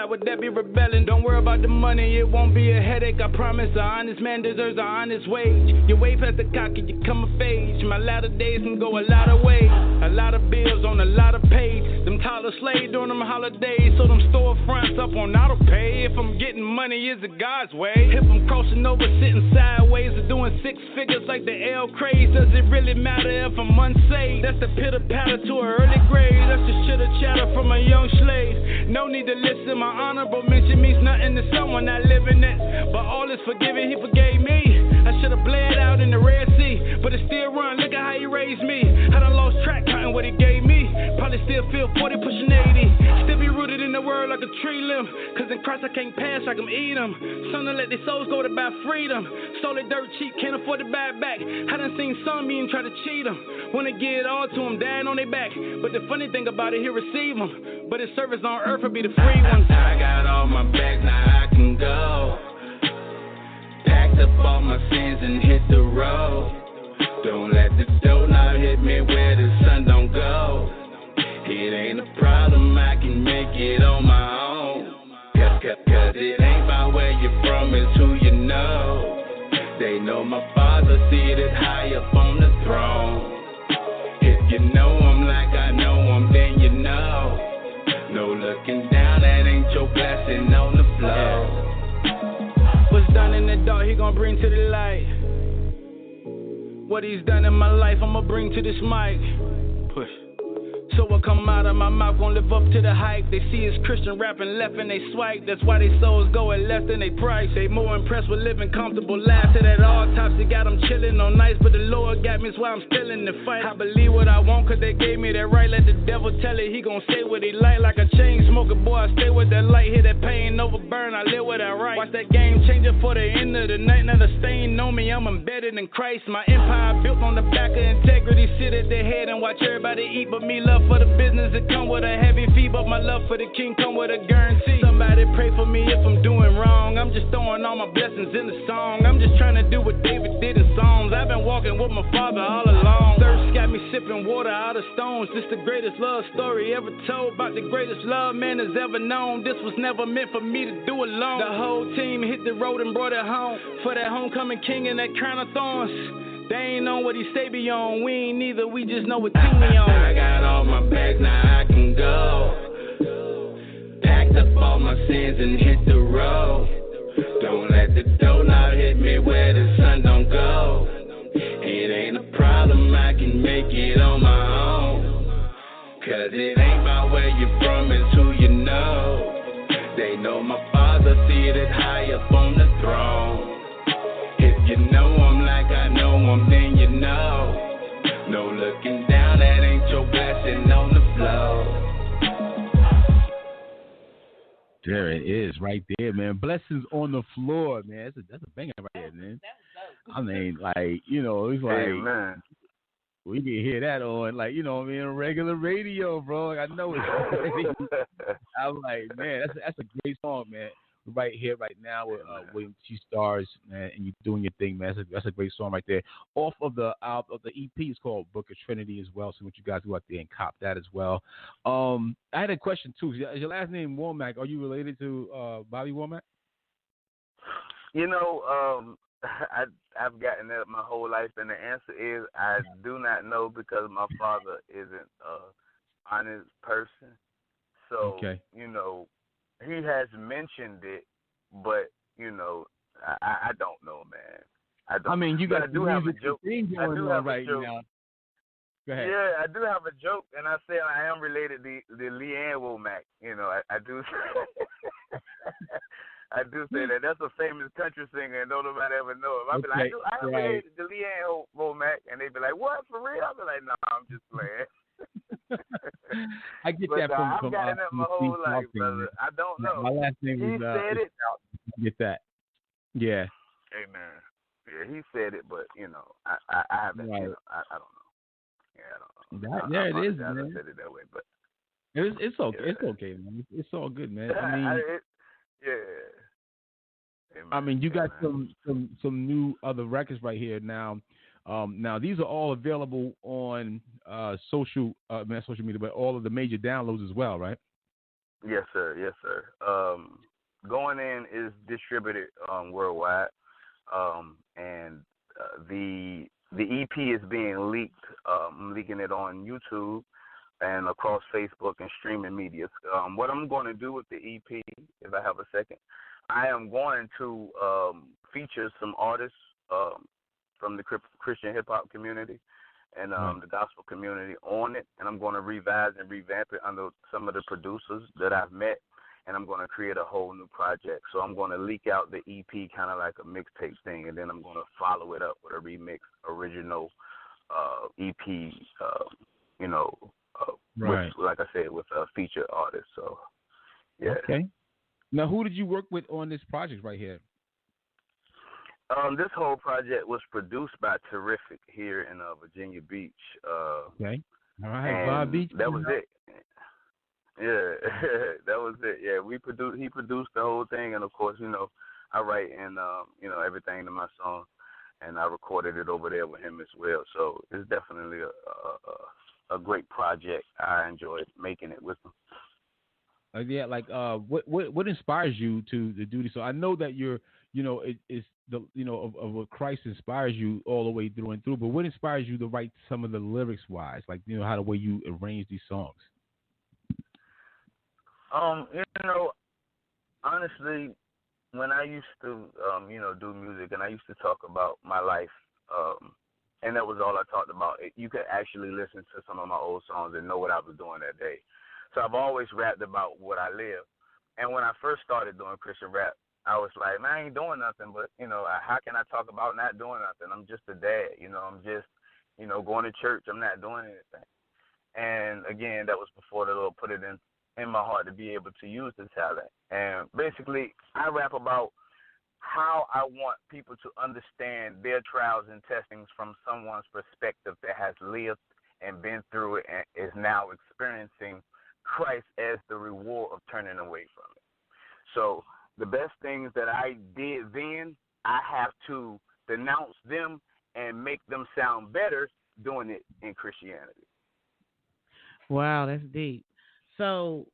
Would that be rebelling? Don't worry about the money, it won't be a headache. I promise an honest man deserves an honest wage. You wave past the cock and you come of age. My latter days can go a lot of ways. A lot of bills on a lot of pay. Them Tyler Slade during them holidays. So them storefronts up on auto pay. If I'm getting money, is it God's way? If I'm crossing over, sitting sideways, or doing 6 figures like the L craze, does it really matter if I'm unsaved? That's the pitter patter to an early grave. That's the shitter chatter from a young slave. No need to listen, my honorable mention means nothing to someone not living it. But all is forgiven, he forgave me. I should have bled out in the Red Sea, but it still run, look at how he raised me. I done lost track, counting what he gave me. Probably still feel 40 pushing 80. Still be rooted in the word like a tree limb. Cause in Christ I can't pass, I can eat them. Some to let their souls go to buy freedom. Stole it dirt cheap, can't afford to buy it back. I done seen some mean try to cheat them. Wanna give it all to them, dying on their back. But the funny thing about it, he'll receive them. But his service on earth will be the free ones. I got all my back, now I can go. Packed up all my sins and hit the road. Don't let the donut hit me where the sun don't go. It ain't a problem, I can make it on my own. Cause it ain't about where you're from, it's who you know. They know my Father seated high up on the throne. If you know him like I know him, then you know. No looking down, that ain't your blessing on the floor. What's done in the dark, he gon' bring to the light. What he's done in my life, I'ma bring to this mic. Push. So what come out of my mouth gon' live up to the hype. They see it's Christian rapping left and they swipe. That's why they souls go at less than they price. They more impressed with living comfortable lives. At autopsy got them chillin' on nights, but the Lord got me, that's why I'm still in the fight. I believe what I want, cause they gave me that right. Let the devil tell it, he gon' say what he like a chain smoker. Boy, I stay with that light, hear that pain over burn, I live with that right. Watch that game changer for before the end of the night. Not a stain on me, I'm embedded in Christ. My empire built on the back of integrity. Sit at the head and watch everybody eat. But me love for the business, it come with a heavy fee. But my love for the king come with a guarantee. Somebody pray for me if I'm doing wrong. I'm just throwing all my blessings in the song. I'm just trying to do what David did in Psalms. I've been walking with my father all along. Thirst got me sipping water out of stones. This the greatest love story ever told. About the greatest love man has ever known. This was never meant for me to do alone. The whole team hit the road and brought it home. For that homecoming king and that crown of thorns. They ain't know what he say be on. We ain't neither, we just know what team we on. I got all my bags, now I can go. Packed up all my sins and hit the road. Don't let the doughnut hit me where the sun don't go. It ain't a problem, I can make it on my own. Cause it ain't about where you're from, it's who you know. They know my father seated high up on the throne. If you know him like I know him, then you know. No looking down, that ain't your blessing on the floor. There it is, right there, man. Blessings on the floor, man. That's a banger right there, man. I mean, like, you know, it's like, hey, man. We can hear that on, like, you know what I mean, regular radio, bro. I know it's I'm like, man, that's a great song, man. We're right here, right now with William T. Starzz, man, and you doing your thing, man. That's a great song right there. Off of the EP, it's called Book of Trinity as well. So, what you guys go out there and cop that as well. I had a question too. Is your last name Womack? Are you related to Bobby Womack? You know, I've gotten that my whole life, and the answer is I do not know because my father isn't an honest person. So, okay. You know, he has mentioned it, but, you know, I don't know, man. I mean, you got do have a joke. I do have right a joke. Now. Go ahead. Yeah, I do have a joke, and I say I am related to Leanne Womack. You know, I do. I do say that. That's a famous country singer, and don't nobody ever know him. I be like, I'm related to Leanne Womack, and they be like, what, for real? I be like, no, I'm just playing. I get that from I've gotten that my whole life, brother. I don't know. My last name he is said it. Get that. Yeah. Hey, man. Yeah, he said it, but, you know, I haven't, right. You know, I don't know. Yeah, I don't know. There it is, man. I said it that way, but. It's okay. Yeah. It's okay, man. It's all good, man. I mean, yeah. Hey, I mean, you got some new other records right here now. Now these are all available on social media, but all of the major downloads as well, right? Yes, sir. Yes, sir. Going In is distributed worldwide, and the EP is being leaked. I'm leaking it on YouTube and across Facebook and streaming media. What I'm going to do with the EP, if I have a second, I am going to feature some artists from the Christian hip-hop community and the gospel community on it, and I'm going to revise and revamp it under some of the producers that I've met, and I'm going to create a whole new project. So I'm going to leak out the EP kind of like a mixtape thing, and then I'm going to follow it up with a remix, original EP, you know, with, like I said, with a featured artist. So, yeah. Okay. Now, who did you work with on this project right here? This whole project was produced by Terrific here in Virginia Beach. Okay. All right, Bob Beach. That was it. Yeah, that was it. Yeah, he produced the whole thing, and of course, you know, I write and you know, everything to my song, and I recorded it over there with him as well. So it's definitely a great project. I enjoyed making it with him. Yeah, like what inspires you to do this? So I know that you're, you know, it's the, you know, of what Christ inspires you all the way through and through. But what inspires you to write some of the lyrics wise, like, you know, how the way you arrange these songs? You know, honestly, when I used to, you know, do music and I used to talk about my life, and that was all I talked about. You could actually listen to some of my old songs and know what I was doing that day. So I've always rapped about what I live. And when I first started doing Christian rap, I was like, man, I ain't doing nothing, but, you know, how can I talk about not doing nothing? I'm just a dad, you know, I'm just, you know, going to church. I'm not doing anything. And, again, that was before the Lord put it in my heart to be able to use the talent. And basically, I rap about how I want people to understand their trials and testings from someone's perspective that has lived and been through it and is now experiencing Christ as the reward of turning away from it. So the best things that I did then, I have to denounce them and make them sound better doing it in Christianity. Wow, that's deep. So,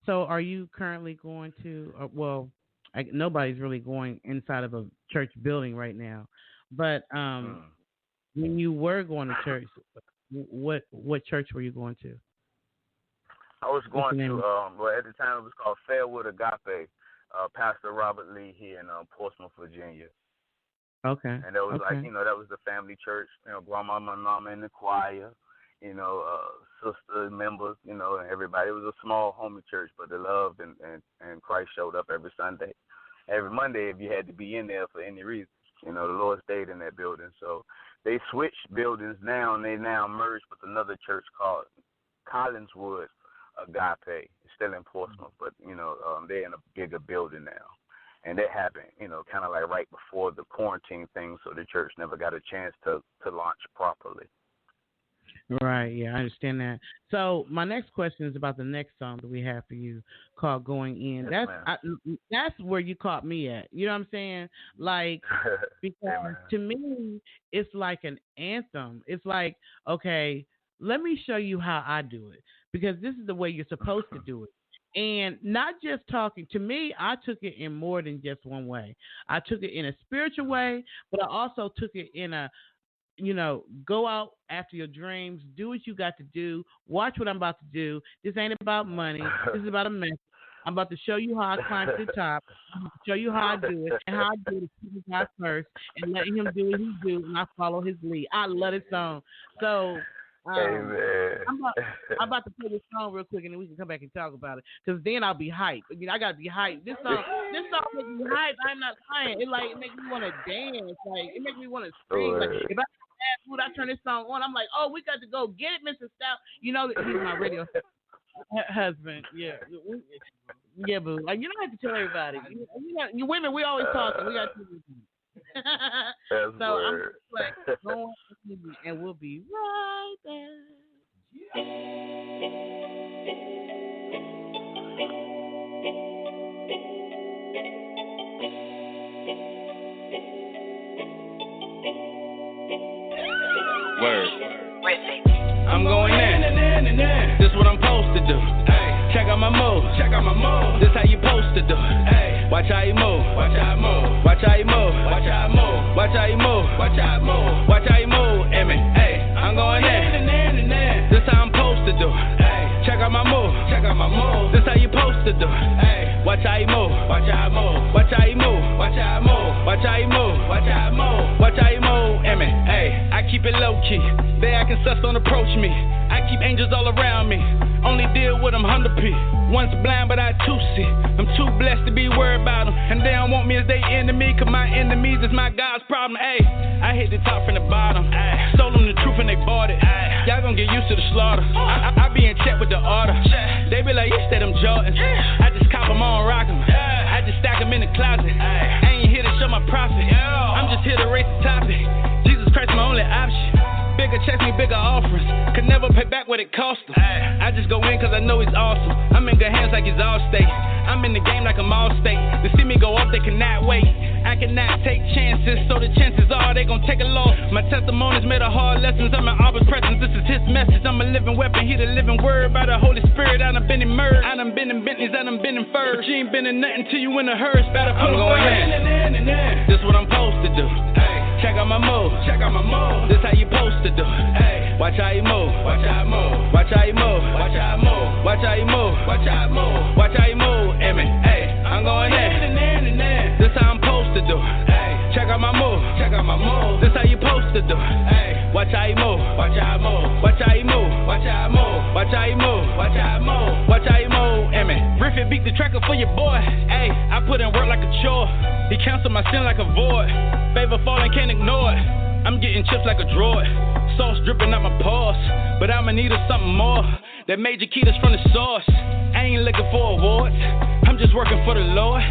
so are you currently going to? Nobody's really going inside of a church building right now. But when you were going to church, what church were you going to? I was going to, at the time it was called Fairwood Agape, Pastor Robert Lee here in Portsmouth, Virginia. Okay. And that was like, that was the family church, grandmama and mama in the choir, sister members, and everybody. It was a small homey church, but they loved and Christ showed up every Sunday. Every Monday, if you had to be in there for any reason, the Lord stayed in that building. So they switched buildings now, and they now merged with another church called Collinswood Agape. It's still in Portsmouth, but, they're in a bigger building now. And that happened, kind of like right before the quarantine thing, so the church never got a chance to launch properly. Right, yeah, I understand that. So my next question is about the next song that we have for you called Going In. Yes, that's where you caught me at. You know what I'm saying? Like, because to me, it's like an anthem. It's like, okay, let me show you how I do it, because this is the way you're supposed to do it. And not just talking. To me, I took it in more than just one way. I took it in a spiritual way, but I also took it in a, go out after your dreams, do what you got to do, watch what I'm about to do. This ain't about money. This is about a message. I'm about to show you how I climb to the top. I'm about to show you how I do it, and how I do it is keeping God first and letting him do what he do, and I follow his lead. I love this song. So I'm about to play this song real quick, and then we can come back and talk about it, because then I'll be hyped. I gotta be hyped. This song makes me hyped. I'm not lying. It makes me want to dance. Like, it makes me want to scream. Like, if I food, I turn this song on, I'm like, oh, we got to go get it, Mr. Stout. He's my radio husband. Yeah, boo. Like, you don't have to tell everybody. You women, we always talking. We got to. So I'm like, going and we'll be right there. Word. I'm going in. This what I'm supposed to do. Check out my move. This how you supposed to do. Watch how you move. Watch how you move. Watch how you move. Watch how you move. Watch how you move. Watch how you move. Watch how you move. I'm going in. This how I'm supposed to do. Check out my move. This how you supposed to do. Watch how you move. Watch how you move. Watch how you move. Watch how you move. Watch how you move. Watch how you move. Watch how you move. I keep it low key. They acting sus, don't approach me. I keep angels all around me. Only deal with them 100p. One's blind, but I too see. I'm too blessed to be worried about them. And they don't want me as they enemy, cause my enemies is my God's problem. I hit the top from the bottom. Sold them the truth and they bought it. Y'all gon' get used to the slaughter. I be in check with the order. They be like, you stay them Jordans. I just cop them on, rock them. I just stack them in the closet. I ain't here to show my profit. I'm just here to raise the topic. Jesus Christ, my only option. Bigger checks me, bigger offerings. Could never pay back what it cost them. I just go in cause I know he's awesome. I'm in good hands like he's all state. I'm in the game like I'm all state. To see me go up, they cannot wait. I cannot take chances, so the chances are they gon' take a loss. My testimonies made a hard lessons. I'm in Abba's presence, this is his message. I'm a living weapon, he the living word. By the Holy Spirit, I done been immersed. I done been in Bentleys, I done been in furs. But you ain't been in nothing till you in the hearse. Better put I'm going in. This what I'm supposed to do. Check out my move. This how you supposed to do. Watch how you move. Watch how you move. Watch how you move. Watch how you move. Watch how you move. Watch how you move. Watch how you move. I'm going in. This how I'm supposed to do. Check out my move. This how you supposed to do. Watch how you move. Watch how you move. Watch how you move. Watch how you move. Watch how you move. Watch how you move. Watch how you move. Riff it, beat the tracker for your boy. I put in work like a chore. He canceled my sin like a void. Favor falling, can't ignore it. I'm getting chips like a droid. Sauce dripping out my paws. But I'ma need something more. That major key that's from the source. I ain't looking for awards. I'm just working for the Lord.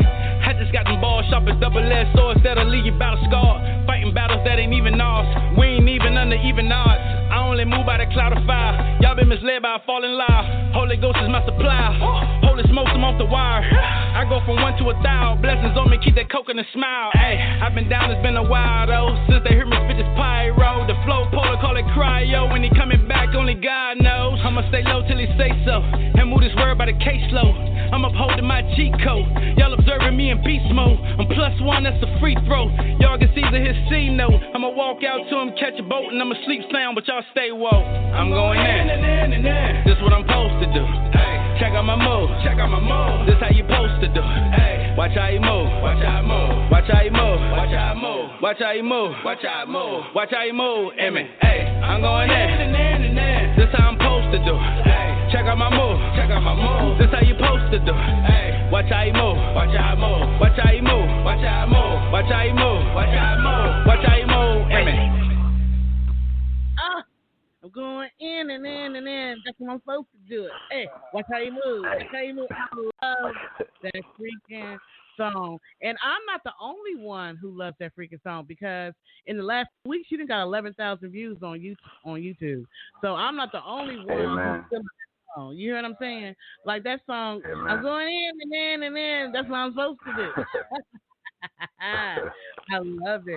I just got them balls sharp as double-edged swords that'll leave you battle scarred. Fighting battles that ain't even ours. We ain't even under even odds. I only move by the cloud of fire. Y'all been misled by a falling lie. Holy Ghost is my supply. Holy smokes, I'm off the wire. I go from 1 to 1,000. Blessings on me, keep that coconut smile. Hey, I've been down, it's been a while though. Since they heard me spit this pyro. The flow polar, call it cryo. When he coming back, only God knows. I'ma stay low till he say so. And move this word by the caseload. I'm upholding my cheat code. Y'all observing me in beast mode. I'm +1, that's a free throw. Y'all can see the his C note. I'ma walk out to him, catch a boat, and I'ma sleep sound, but y'all stay woke. I'm going in. This what I'm supposed to do. Check out my move. This how you supposed to do. Watch how you move. Watch how you move. Watch how you move. Watch how you move. Watch how you move. Watch how you move. Watch how you move. I'm going in. This how I'm supposed to do. Check out my move. This how you supposed to do. Watch how you move. Watch how you move. Watch how you move. Watch how you move. Watch how you move. Watch how you move. Watch how you move. I'm going in and in and in. That's what I'm supposed to do it. Hey, watch how you move. Watch how you move. I love that freaking song. And I'm not the only one who loves that freaking song because in the last week you done got 11,000 views on YouTube. So I'm not the only one who's still that song. You hear what I'm saying? Like that song, I'm going in and in and in. That's what I'm supposed to do. I love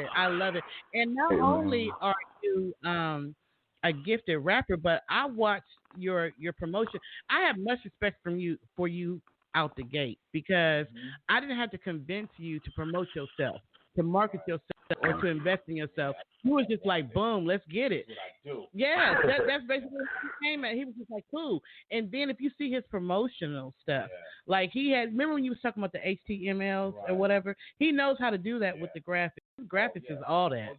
it. And not only are you a gifted rapper, but I watched your promotion. I have much respect for you out the gate because I didn't have to convince you to promote yourself, to market yourself, or to invest in yourself. You was just like, boom, let's get it. Yeah, that's basically what he came at. He was just like, cool. And then if you see his promotional stuff, like he had, remember when you was talking about the HTMLs or whatever? He knows how to do that with the graphics. Graphics is all that.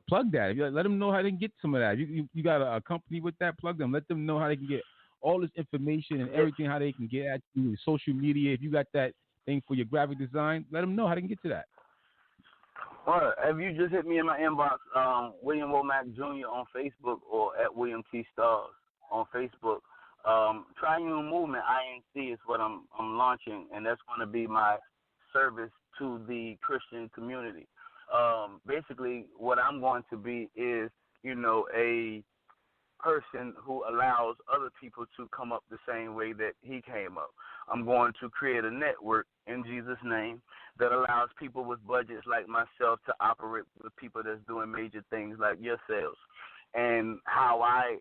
Plug that. Let them know how they can get some of that. You got a company with that. Plug them. Let them know how they can get all this information and everything, how they can get at you, social media. If you got that thing for your graphic design, let them know how they can get to that. Well, if you just hit me in my inbox, William Womack Jr. on Facebook or at William T. Starzz on Facebook. Triune Movement, INC, is what I'm launching, and that's going to be my service to the Christian community. Basically, what I'm going to be is, a person who allows other people to come up the same way that he came up. I'm going to create a network in Jesus' name that allows people with budgets like myself to operate with people that's doing major things like yourselves. And how I,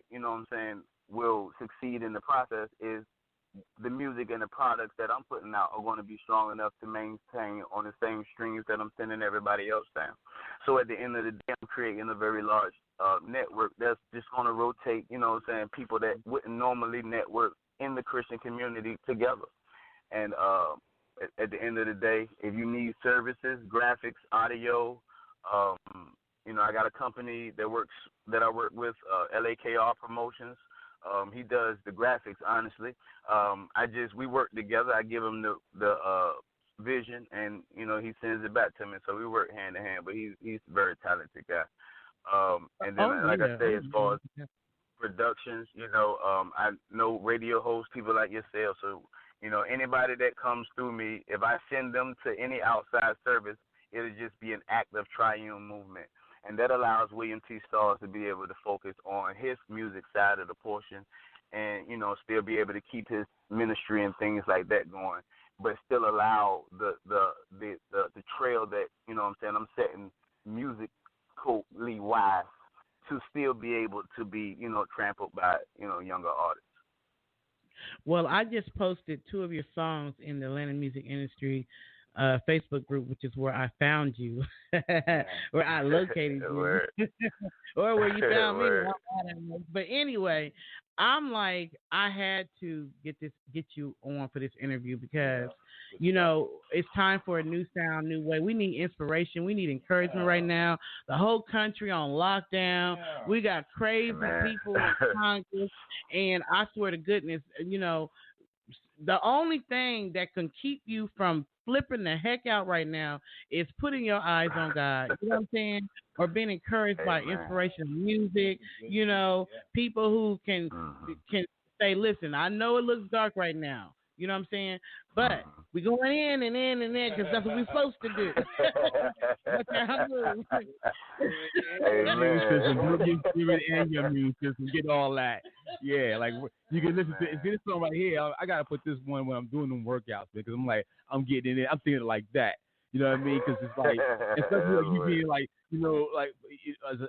will succeed in the process is the music and the products that I'm putting out are going to be strong enough to maintain on the same streams that I'm sending everybody else down. So at the end of the day, I'm creating a very large network that's just going to rotate, people that wouldn't normally network in the Christian community together. And at the end of the day, if you need services, graphics, audio, I got a company that I work with, LAKR Promotions. He does the graphics, honestly. We work together. I give him the vision, and he sends it back to me. So we work hand in hand. But he's a very talented guy. And then, I say, as far as productions, I know radio hosts, people like yourself. So anybody that comes through me, if I send them to any outside service, it'll just be an act of Triune Movement. And that allows William T. Starzz to be able to focus on his music side of the portion and, still be able to keep his ministry and things like that going, but still allow the trail that, I'm setting musically wise to still be able to be, trampled by, younger artists. Well, I just posted 2 of your songs in the Atlanta music industry Facebook group, which is where I found you, where I located you, or where you found me. But anyway, I'm like, I had to get you on for this interview because, it's time for a new sound, new way. We need inspiration. We need encouragement right now. The whole country on lockdown. We got crazy people in Congress, and I swear to goodness, the only thing that can keep you from flipping the heck out right now is putting your eyes on God. You know what I'm saying? Or being encouraged by inspirational music. People who can say, listen, I know it looks dark right now. You know what I'm saying? But we going in and in and in because that's what we're supposed to do. That's how I move. Your spirit and your immune system, get all that. Yeah, like you can listen to this song right here. I gotta put this one when I'm doing them workouts because I'm getting in it. I'm thinking like that. You know what I mean? Because it's like, especially like you being like, like as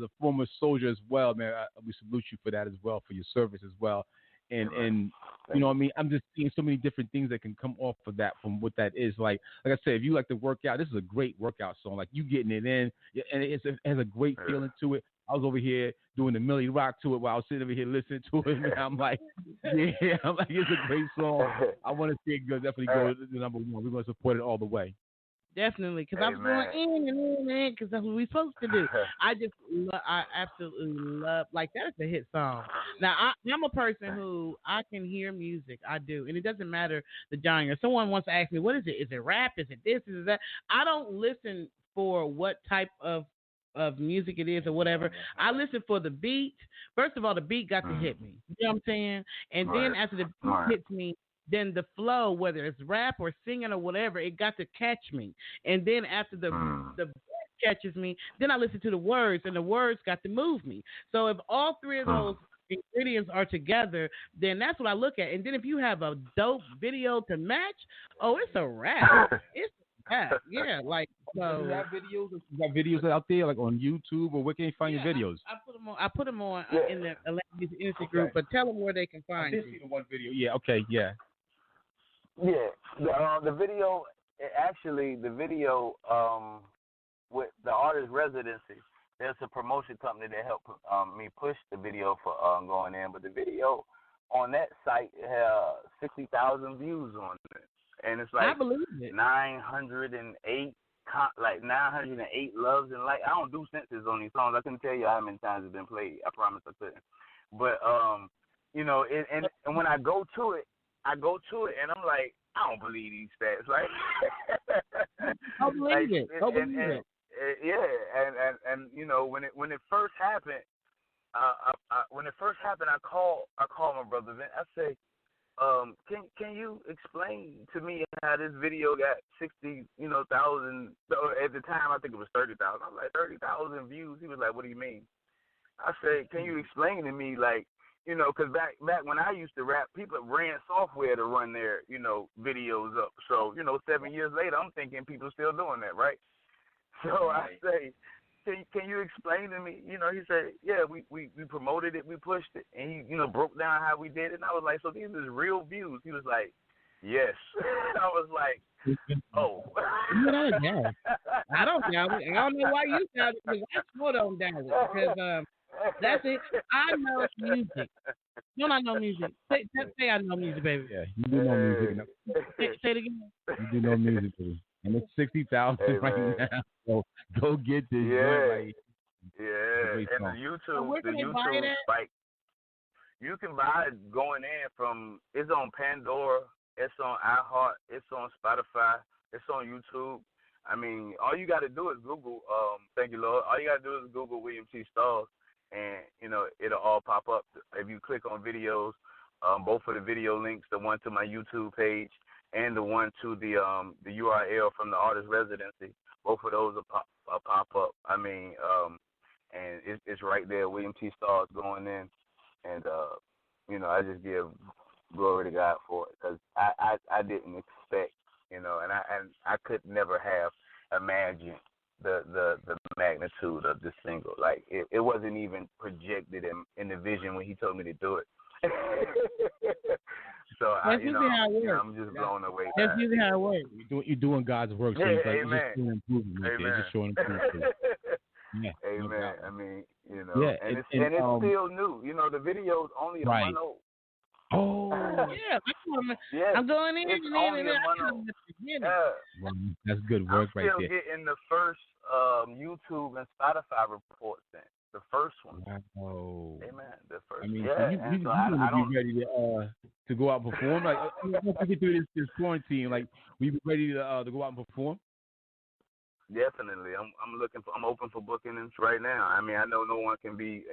a former soldier as well, man. We salute you for that as well, for your service as well. And you know what I mean? I'm just seeing so many different things that can come off of that from what that is. Like I said, if you like to work out, this is a great workout song. Like you getting it in, and it has a great feeling to it. I was over here doing the Millie Rock to it while I was sitting over here listening to it. And I'm like, it's a great song. I want to see it definitely go to the number one. We're going to support it all the way. Definitely, because I was going in and in because that's what we're supposed to do. I absolutely love, like, that's a hit song. Now, I'm a person who I can hear music. I do. And it doesn't matter the genre. Someone wants to ask me, what is it? Is it rap? Is it this? Is it that? I don't listen for what type of music it is or whatever. I listen for the beat. First of all, the beat got to hit me. You know what I'm saying? And then after the beat hits me, then the flow, whether it's rap or singing or whatever, it got to catch me. And then after the catches me, then I listen to the words, and the words got to move me. So if all three of those ingredients are together, then that's what I look at. And then if you have a dope video to match, it's a rap. It's a rap. Yeah, like so. You got videos out there, like on YouTube, or where can you find your videos? I put them on in the Atlantic Industry group, but tell them where they can find you. I did see the one video. Yeah. Okay. Yeah. Yeah, the video, with the artist residency, there's a promotion company that helped me push the video for going in, but the video on that site has 60,000 views on it, and it's like 908 loves and likes. I don't do census on these songs. I couldn't tell you how many times it's been played. I promise I couldn't. But and when I go to it, and I'm like, I don't believe these stats. Like, I believe it. When it first happened, I called my brother Vince. I say, can you explain to me how this video got 60,000? At the time, I think it was 30,000. I was like, 30,000 views. He was like, what do you mean? I said, can you explain to me, like, because back when I used to rap, people ran software to run their, videos up. So, 7 years later, I'm thinking people still doing that, right? So I say, can you explain to me? He said, yeah, we promoted it, we pushed it, and he, broke down how we did it. And I was like, so these is real views? He was like, yes. I was like, oh. I don't doubt it. I don't know why you doubt it, because I still don't doubt it. Because, that's it. I know music. Don't I know music? Say I know music, baby. Yeah, you do know music. Say it again. You do know music, baby. And it's 60,000 right now. So go get this. Yeah. And the YouTube, like, you can buy it going in from, it's on Pandora, it's on iHeart, it's on Spotify, it's on YouTube. I mean, all you got to do is Google, thank you, Lord. All you got to do is Google William T. Starzz. And, it'll all pop up. If you click on videos, both of the video links, the one to my YouTube page and the one to the URL from the artist residency, both of those will pop up. I mean, and it's right there, William T. Starzz going in. And, I just give glory to God for it, because I didn't expect, and I could never have imagined the magnitude of this single. Like, it wasn't even projected in the vision when he told me to do it. So that's usually how it works. I'm just blown away. That's usually how it works. You're doing God's work. So yeah, it's like, amen. It's just showing improvement. Amen. It's just showing improvement. Yeah. Amen. I mean, and it's still new. The video's only a month old. Oh, yeah. I'm going in it's and only in a month old. Well, that's good work right there. I'm still getting the first YouTube and Spotify reports in. The first one. Wow. Amen. The first. I mean, yeah. you be ready to go out and perform. Like, once we get through this quarantine, like, we be ready to go out and perform. Definitely. I'm open for bookings right now. I mean, I know no one can be,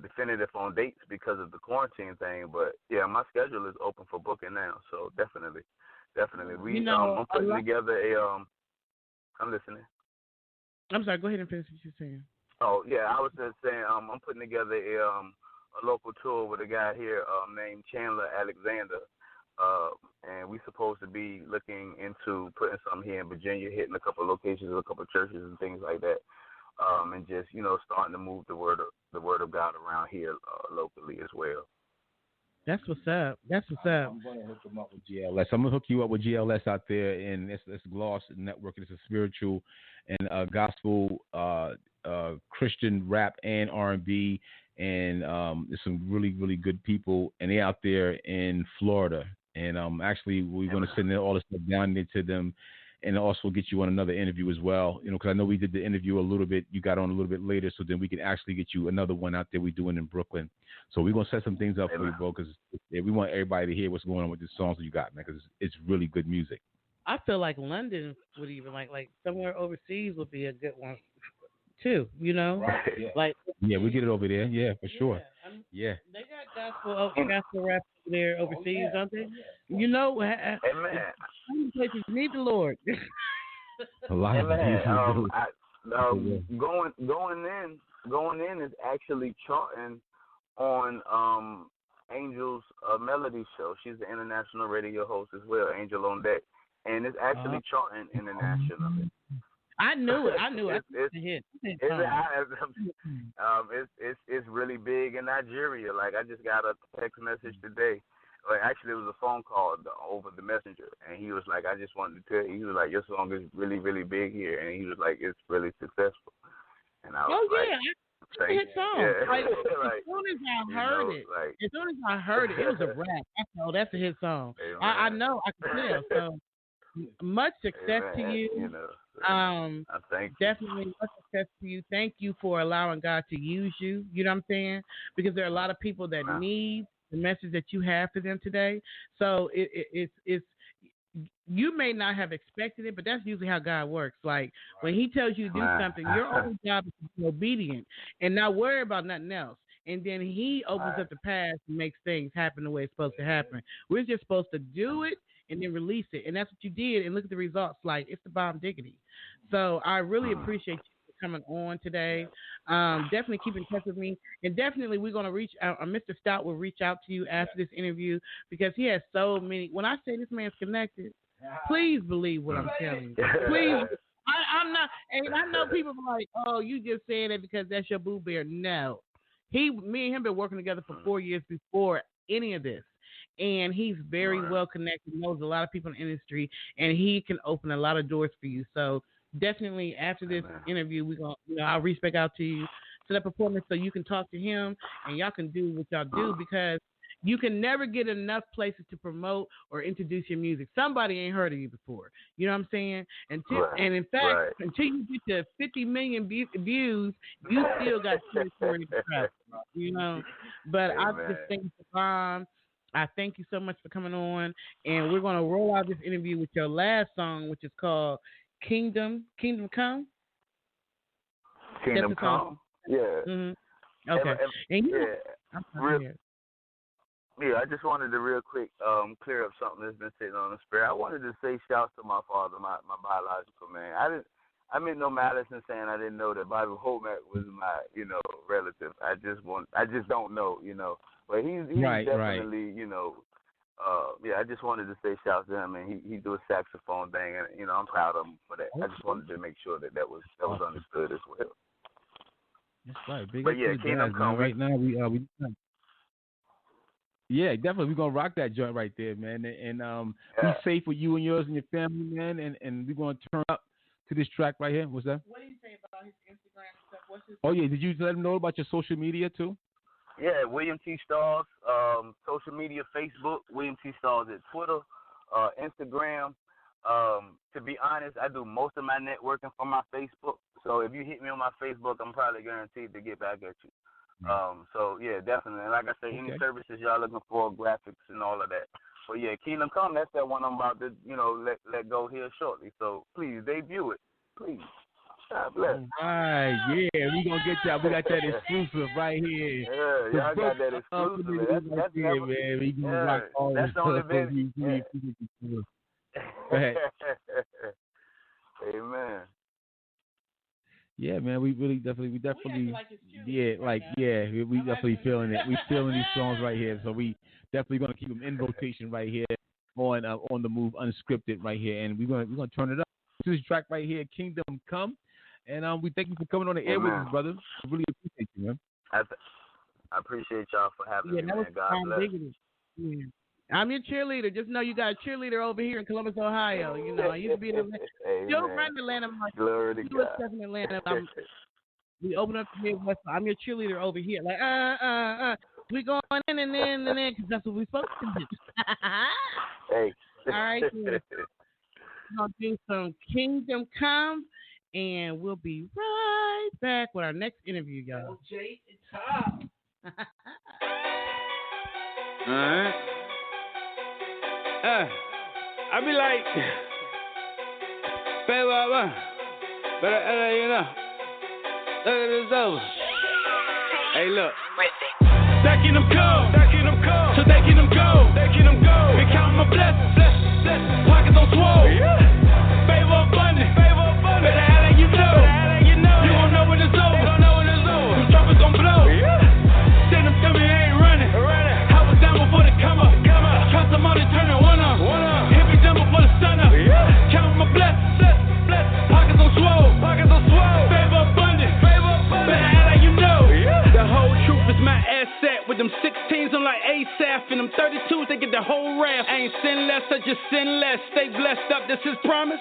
definitive on dates because of the quarantine thing. But yeah, my schedule is open for booking now. So definitely. We I'm putting together a I'm listening. I'm sorry. Go ahead and finish what you're saying. Oh yeah, I was just saying I'm putting together a local tour with a guy here named Chandler Alexander, and we supposed to be looking into putting something here in Virginia, hitting a couple of locations, a couple of churches and things like that, and just starting to move the word of God around here locally as well. That's what's up. I'm going to hook him up with GLS. I'm going to hook you up with GLS out there, and it's Gloss Network. It's a spiritual and gospel Christian rap and R&B, and there's some really, really good people, and they're out there in Florida. And actually, we're going to send all this stuff down there to them, and also get you on another interview as well. Because I know we did the interview a little bit. You got on a little bit later, so then we can actually get you another one out there we're doing in Brooklyn. So we're going to set some things up for you, bro, because we want everybody to hear what's going on with the songs that you got, man, because it's really good music. I feel like London would even like somewhere overseas would be a good one too. Right, yeah. We get it over there. Yeah, for sure. Yeah. They got gospel rap over there overseas, don't they? Amen. Places need the Lord. A lot of going in is actually charting on Angel's Melody show. She's the international radio host as well, Angel on Deck, and it's actually charting internationally. I knew it. It's a hit. It's really big in Nigeria. Like, I just got a text message today. Like, actually, it was a phone call over the messenger, and he was like, I just wanted to tell you. He was like, your song is really, really big here, and he was like, it's really successful. And I was it's a hit song. Yeah. Like, as soon as I heard it, it was a rap. That's a hit song. I know. I can tell. So much success to you. Thank you. Definitely much success to you. Thank you for allowing God to use you. You know what I'm saying? Because there are a lot of people that need the message that you have for them today. So it's you may not have expected it, but that's usually how God works. Like, when he tells you to do something, your only job is to be obedient and not worry about nothing else. And then he opens up the path and makes things happen the way it's supposed to happen. We're just supposed to do it and then release it. And that's what you did. And look at the results. Like, it's the bomb diggity. So I really appreciate you coming on today. Definitely keep in touch with me. And definitely we're going to reach out. Mr. Stout will reach out to you after this interview, because he has so many. When I say this man's connected, please believe what I'm telling you. Please. I'm not. And I know people are like, oh, you just saying that because that's your boo bear. No. Me and him been working together for 4 years before any of this. And he's very well connected, knows a lot of people in the industry, and he can open a lot of doors for you. So definitely after this interview, we're gonna, I'll reach back out to you, set up appointments so you can talk to him and y'all can do what y'all do, because you can never get enough places to promote or introduce your music. Somebody ain't heard of you before. You know what I'm saying? And in fact, until you get to 50 million views, you still got territory to travel. But I just think it's a bomb. I thank you so much for coming on, and we're going to roll out this interview with your last song, which is called Kingdom Come. Kingdom Come. Yeah. Mm-hmm. Okay. I just wanted to real quick clear up something that's been sitting on the spirit. I wanted to say shouts to my father, my biological man. I meant no malice in saying I didn't know that Bobby Holmack was my, relative. I just don't know, But he's definitely, I just wanted to say shouts to him, and he do a saxophone thing, and I'm proud of him for that. I just wanted to make sure that was understood as well. That's right. Big but yeah, Kingdom Come. Right now we yeah, definitely we're gonna rock that joint right there, man. And be safe with you and yours and your family, man. And we're gonna turn up to this track right here. What's that? What do you say about his Instagram and stuff? What's his? Oh yeah, did you let him know about your social media too? Yeah, William T. Starzz, social media, Facebook, William T. Starzz at Twitter, Instagram. To be honest, I do most of my networking from my Facebook. So if you hit me on my Facebook, I'm probably guaranteed to get back at you. So yeah, definitely. And like I say, any services y'all looking for, graphics and all of that. So yeah, Kingdom Come, that's that one I'm about to, let go here shortly. So please debut it, please. God bless. All right, yeah, we gonna get that. We got that exclusive right here. Yeah, y'all got that exclusive. That's never, man. We gonna rock all that's this only stuff. been. Go ahead. Amen. Yeah, man, we definitely, we definitely feeling it. We feeling these songs right here, so we definitely gonna keep them in rotation right here on the move, unscripted right here, and we're gonna turn it up. This track right here, Kingdom Come, and we thank you for coming on the air with us, brother. I really appreciate you, man. I appreciate y'all for having me, man. God bless. Yeah. I'm your cheerleader. Just know you got a cheerleader over here in Columbus, Ohio. You know, I used to be in Atlanta. Still from Atlanta. Glory to God. Stuff in Atlanta. We open up the Midwest. I'm your cheerleader over here. Like, we going in and then, because that's what we supposed to do. Hey. All right. We're going to do some Kingdom Come, and we'll be right back with our next interview, y'all. Jay and Tom. All right. I be like, baby, but you know, look at this over. Hey, look. Stacking them cold, so they can them go, Been counting my blessings, pockets on swole. Favor abundant, better act like you know. You gon' know when it's over, them trumpets gon' blow. Send them to me, ain't running. I was down before the come up. Trust them all to turn it one up. Hit me down before the sun up. Counting my blessings, pockets on swole. Favor abundant, better act like you know. The whole truth is my asset. With them 16s, I'm like ASAP. And them 32s, they get the whole raft. I ain't sin less, I just sin less. Stay blessed up, this is promise.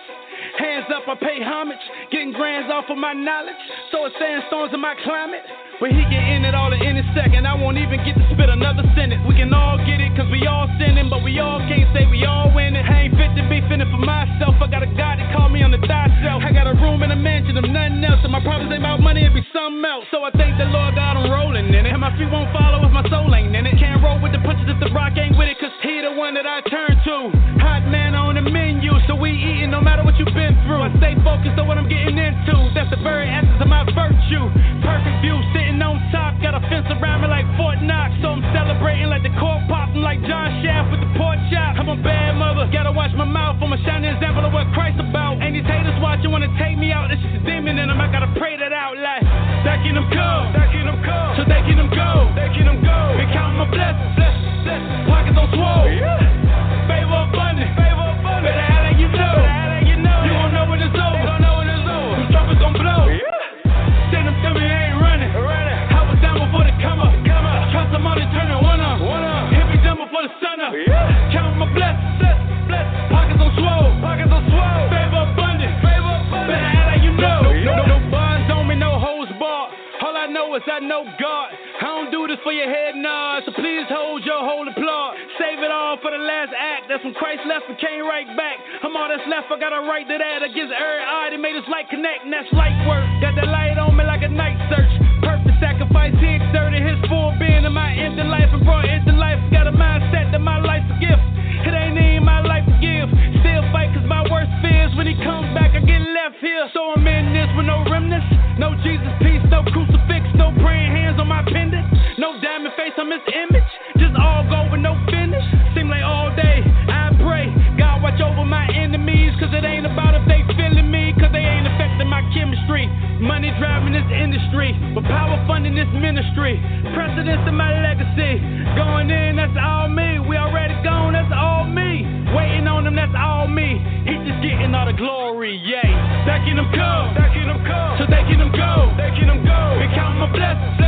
Hands up, I pay homage. Getting grands off of my knowledge. So it's sandstorms in my climate. But he get in it all in any second. I won't even get to spit another sentence. We can all get it, cause we all sinning. But we all can't say we all winning. I ain't fit to be finna for myself. I got a God that called me on the thyself. I got a room in a mansion of nothing else. And my problems ain't about money, it be something else. So I thank the Lord God I'm rolling in it. And my feet won't follow if my soul ain't in it. Can't roll with the punches if the rock ain't with it. Cause he the one that I turn to. Hot man on the menu. So we eating no matter what you been through. I stay focused on what I'm getting into. That's the very essence of my virtue. Perfect view sitting on top. Got a fence around me like Fort Knox. So I'm celebrating like the cork popping like John Shaft with the pork chop. I'm a bad mother. Gotta watch my mouth. I'm a shining example of what Christ about. And these haters watching wanna take me out. It's just a demon in them. I gotta pray that out like stacking them cold. So they can them go. Been counting my blessings. Pockets on swole. Favor abundant. Better act like you know. You gon' know when it's over. Them trumpets gon' blow. Send them to me, ain't running. I was down before the come up. Trust them all to turn it one up. Hit me down before the sun up. Counting my blessings. Pockets on swole. Favor abundant. Better act like you know. No bonds on me, no hoes barred. All I know is I know God. I don't do this for your head nods, so please hold your whole applaud. Save it all for the last act. That's when Christ left and came right back. I'm all that's left, I got a right to that. Against every eye, they made us light connect, and that's light work. Got that light on me like a night search. Perfect sacrifice, he exerted his full being in my empty life and brought it to life. Got a mindset that my life's a gift. It ain't even my life to give. Still fight cause my worst fears. When he comes back, I get left here. So I'm in this with no remnants. No Jesus peace, no crucifix, no praying hands on my pendant. No diamond face on this image. Just all go with no finish. Seem like all day I pray. God watch over my enemies. Cause it ain't about if they feeling me. Cause they ain't affecting my chemistry. Money driving this industry. But power funding this ministry. Precedence in my legacy. Going in, that's all me. We already gone, that's all me. Waiting on him, that's all me. He just getting all the glory, yay. Stacking them cold. So they can them go. Been counting my blessings.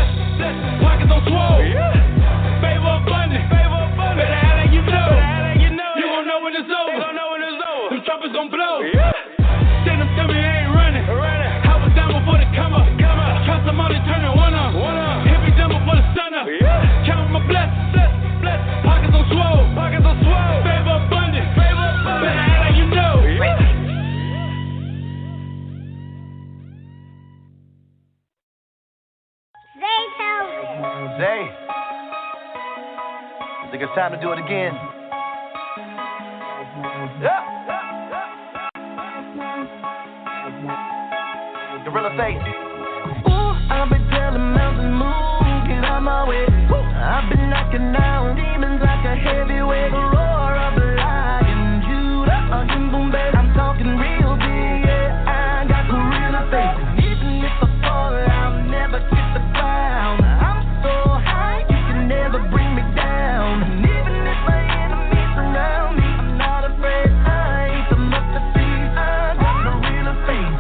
Pockets on swole. Favor abundant. Better act like you know. You gon' know when it's over. Them trumpets gon' blow. Send them to me, ain't running. I was down before the come up. Trust them all to turn it one up. Hit me down before the sun up. Counting my blessings. Pockets on swole. Favor abundant. Better act like you know. Zay, I think it's time to do it again. Yeah. gorilla face. Ooh, I've been telling mountains move, get out my way. I've been knocking down demons like a heavyweight. The roar of the lion, Judah, boom, baby. I'm talking real big, yeah. I got gorilla face. Even if I fall, I'll never kiss the ground. I'm so high, you can never bring me down. And even if my enemies surround me, I'm not afraid. I ain't the mustard seed. I got gorilla face.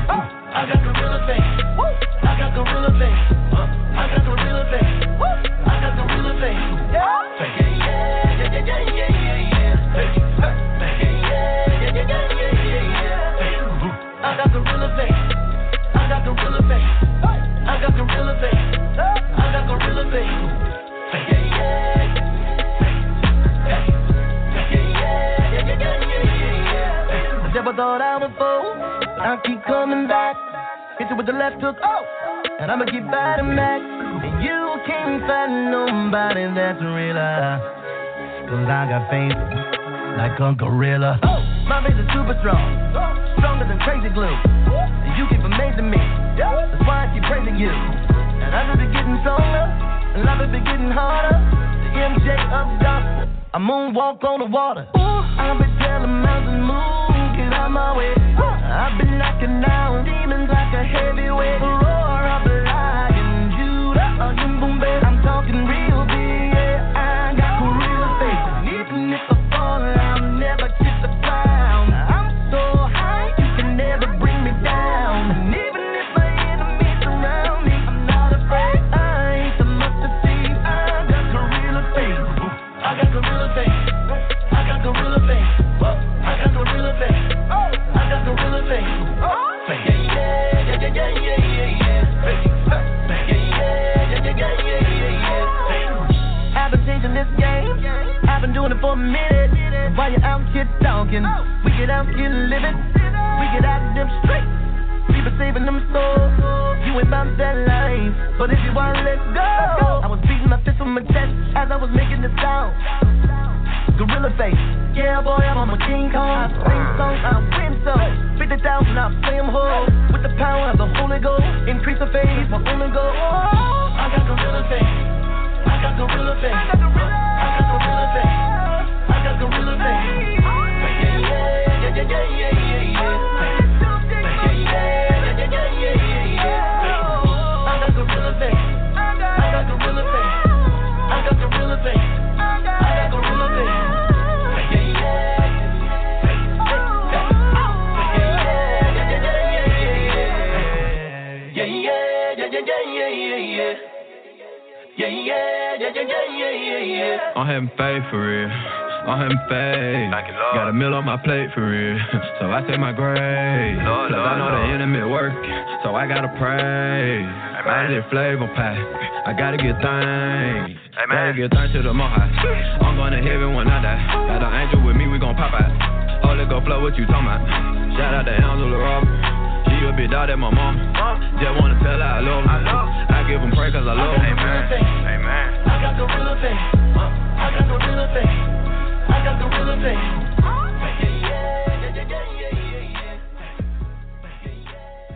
I got gorilla face. I got gorilla face. I got gorilla face. I got gorilla face. I got gorilla face. I got gorilla face. I got gorilla face. I got gorilla face. I never thought I would fall. I keep coming back. Hit you with the left hook. Oh, and I'ma keep fighting back. And you can't find nobody that's realer. Cause I got faith like a gorilla. Oh, my face is super strong. Stronger than crazy glue. And you keep amazing me. That's why I keep praising you. And I just be getting stronger. And life has been getting harder. The MJ of gospel. I moonwalk on the water. Ooh, I've been telling mountains move, get out my way. I've been knocking down demons like a heavyweight. The roar of the lion, Judah, boom, baby. I'm talking real big, yeah. I got gorilla face. And even if I fall, I'll never kiss the ground. I'm so high, you can never bring me down. And even if my enemies surround me, I'm not afraid. I ain't the mustard seed. I got gorilla face. I got gorilla face. I got gorilla face. I got gorilla face. I got gorilla face. I've been changing this game. I've been doing it for a minute. While you're out here talking, we get out here living. We get out them straight. We been saving them souls. You ain't about that life, but if you wanna let go, I was beating my fist on my chest as I was making the sound. Gorilla face, yeah boy, I'm on my King Kong. I sing songs, I win some. 50,000, I'll play them whole. With the power of the Holy Ghost, increase the faith, my only goal. I got gorilla face. I got gorilla face. I got gorilla face. I got gorilla face. I'm having faith for real. I'm having faith. Got a meal on my plate for real. So I take my grade. Cause I know the enemy working. So I gotta pray. I did flavor pack. I gotta get thanks. Gotta get thanks to the Most High. I'm going to heaven when I die. Got an angel with me, we gon' pop out. Holy go flow, what you talking about? Shout out to Angela Robert. She a big dog at my mom. Just wanna tell her I love her. I give them praise cause I love her. Amen. I got gorilla face. I got gorilla face. I got gorilla face.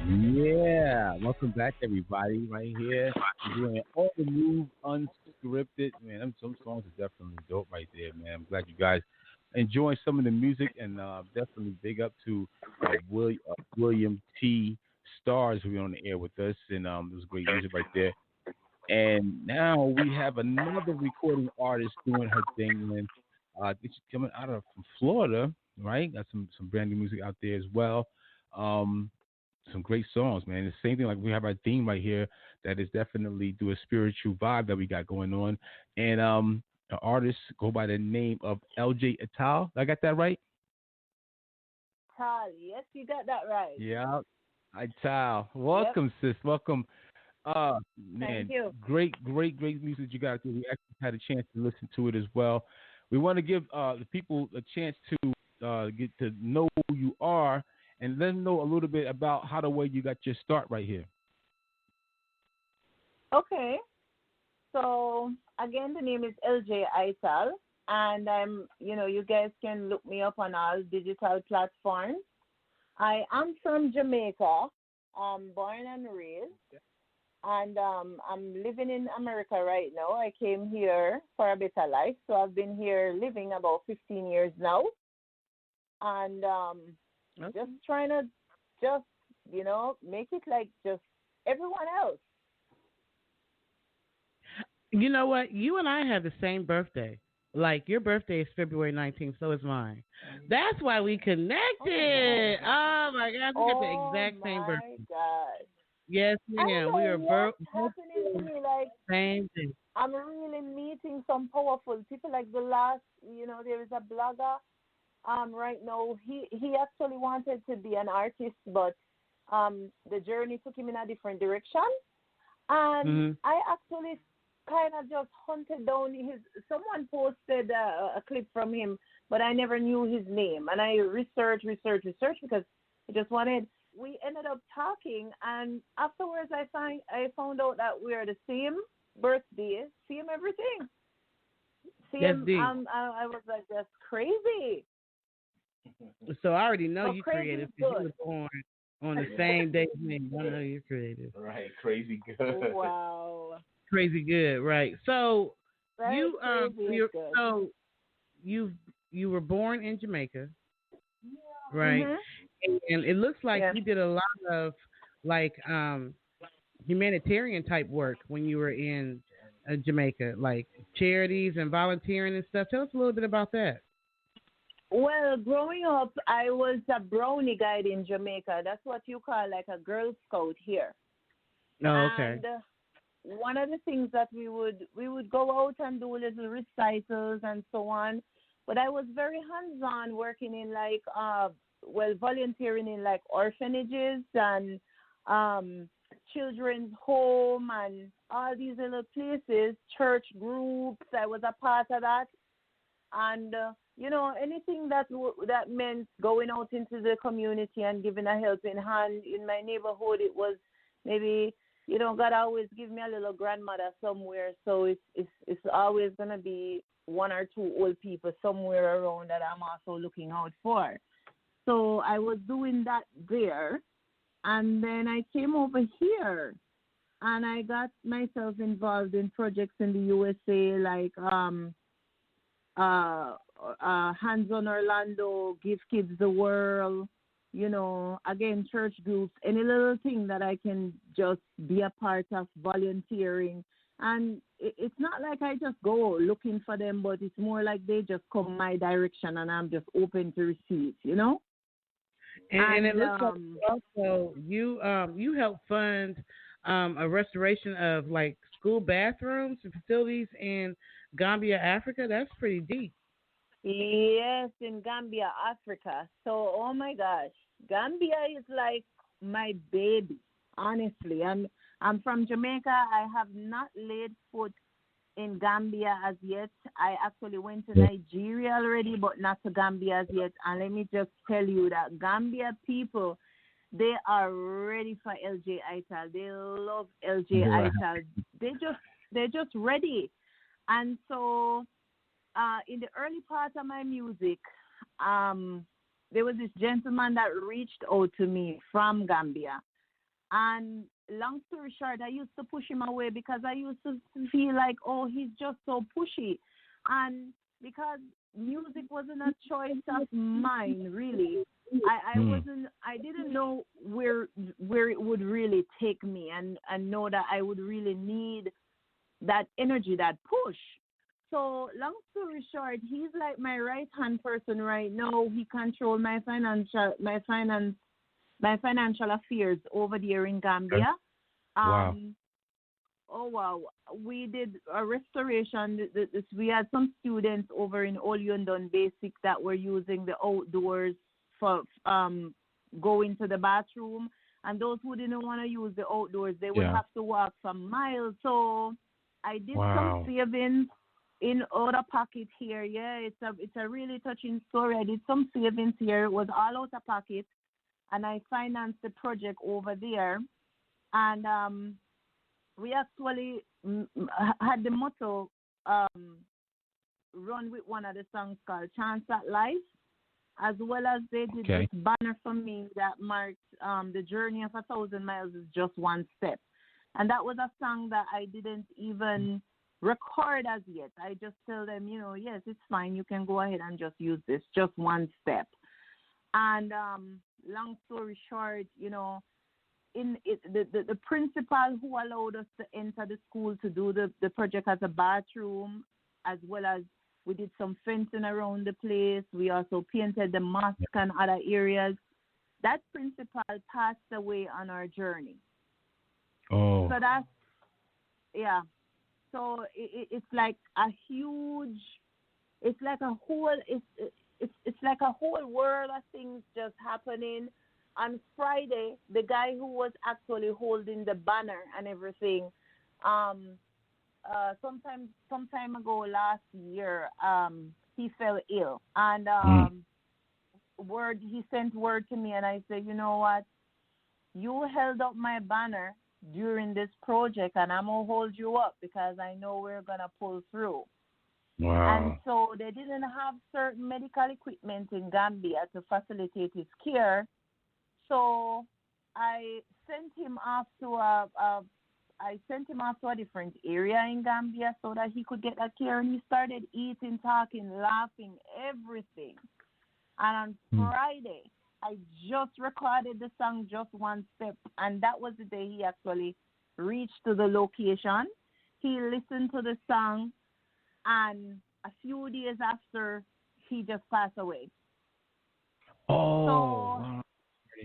Yeah, welcome back everybody right here. We're doing all the new unscripted. Man, some songs are definitely dope right there, man. I'm glad you guys enjoying some of the music, and definitely big up to William T. Starzz, who on the air with us, and it was great music right there. And now we have another recording artist doing her thing, and she's coming out of from Florida, right? Got some brand new music out there as well. Some great songs, man. The same thing, like we have our theme right here that is definitely do a spiritual vibe that we got going on, and the artists go by the name of LJ iTal. I got that right? iTal, yes, you got that right. Yeah, iTal. Welcome, sis. Welcome. Man, thank you. Great music you got there. We actually had a chance to listen to it as well. We want to give the people a chance to get to know who you are and let them know a little bit about how the way you got your start right here. Okay. So, again, the name is LJ iTal, and you guys can look me up on all digital platforms. I am from Jamaica, born and raised, and I'm living in America right now. I came here for a better life, so I've been here living about 15 years now, and just trying to make it like just everyone else. You know what? You and I have the same birthday. Like, your birthday is February 19th, so is mine. That's why we connected. Oh, my gosh. We got the exact same birthday. Oh, my God. Yes, ma'am. We are both happening to me. Like, same thing. I'm really meeting some powerful people. Like the last, there is a blogger right now. He actually wanted to be an artist, but the journey took him in a different direction. And I actually kind of just hunted down someone posted a clip from him, but I never knew his name. And I researched because I just wanted, we ended up talking, and afterwards I found out that we are the same birthday, same everything. I was like, that's crazy. So I already know you creative because you were born on the same day as me. I know you're creative. Right, crazy good. Wow. Crazy good, right? So you were born in Jamaica, right? And it looks like you did a lot of like humanitarian type work when you were in Jamaica, like charities and volunteering and stuff. Tell us a little bit about that. Well, growing up, I was a brownie guide in Jamaica. That's what you call like a Girl Scout here. Oh, okay. And one of the things that we would go out and do little recitals and so on. But I was very hands-on working in like volunteering in like orphanages and children's home and all these little places, church groups. I was a part of that. And anything that meant going out into the community and giving a helping hand. In my neighborhood, it was maybe, God always give me a little grandmother somewhere, so it's always gonna be one or two old people somewhere around that I'm also looking out for. So I was doing that there, and then I came over here, and I got myself involved in projects in the USA, like Hands on Orlando, Give Kids the World, again, church groups, any little thing that I can just be a part of, volunteering. And it's not like I just go looking for them, but it's more like they just come my direction and I'm just open to receive, And it looks like also you help fund a restoration of like school bathrooms and facilities in Gambia, Africa. That's pretty deep. Yes, in Gambia, Africa. So, oh my gosh, Gambia is like my baby. Honestly, I'm from Jamaica. I have not laid foot in Gambia as yet. I actually went to Nigeria already, but not to Gambia as yet. And let me just tell you that Gambia people, they are ready for LJ iTal. They love LJ iTal. They're just ready. And so, in the early part of my music, there was this gentleman that reached out to me from Gambia. And long story short, I used to push him away because I used to feel like, oh, he's just so pushy. And because music wasn't a choice of mine, really, I didn't know where it would really take me and know that I would really need that energy, that push. So long story short, he's like my right hand person right now. He controls my financial affairs over there in Gambia. Wow. Oh wow! We did a restoration. We had some students over in Olyundon Basic that were using the outdoors for going to the bathroom, and those who didn't want to use the outdoors, they would have to walk some miles. So I did some savings in other pocket here. Yeah, it's a really touching story. I did some savings here. It was all out of pocket, and I financed the project over there. And we actually had the motto run with one of the songs called Chance at Life. as well as they did this banner for me that marks the journey of 1,000 miles is just one step. And that was a song that I didn't even record as yet. I just tell them, yes, it's fine. You can go ahead and just use this, just one step. And long story short, the principal who allowed us to enter the school to do the project as a bathroom, as well as we did some fencing around the place. We also painted the mosque and other areas. That principal passed away on our journey. Oh. So that's, yeah. So it's like a huge, it's like a whole, it's like a whole world of things just happening. On Friday, the guy who was actually holding the banner and everything, some time ago last year, he fell ill, and he sent word to me, and I said, you know what, you held up my banner during this project, and I'm gonna hold you up because I know we're gonna pull through. Wow. And so they didn't have certain medical equipment in Gambia to facilitate his care, so I sent him off to a different area in Gambia so that he could get that care. And he started eating, talking, laughing, everything. And on Friday, I just recorded the song Just One Step. And that was the day he actually reached to the location. He listened to the song. And a few days after, he just passed away. Oh, so,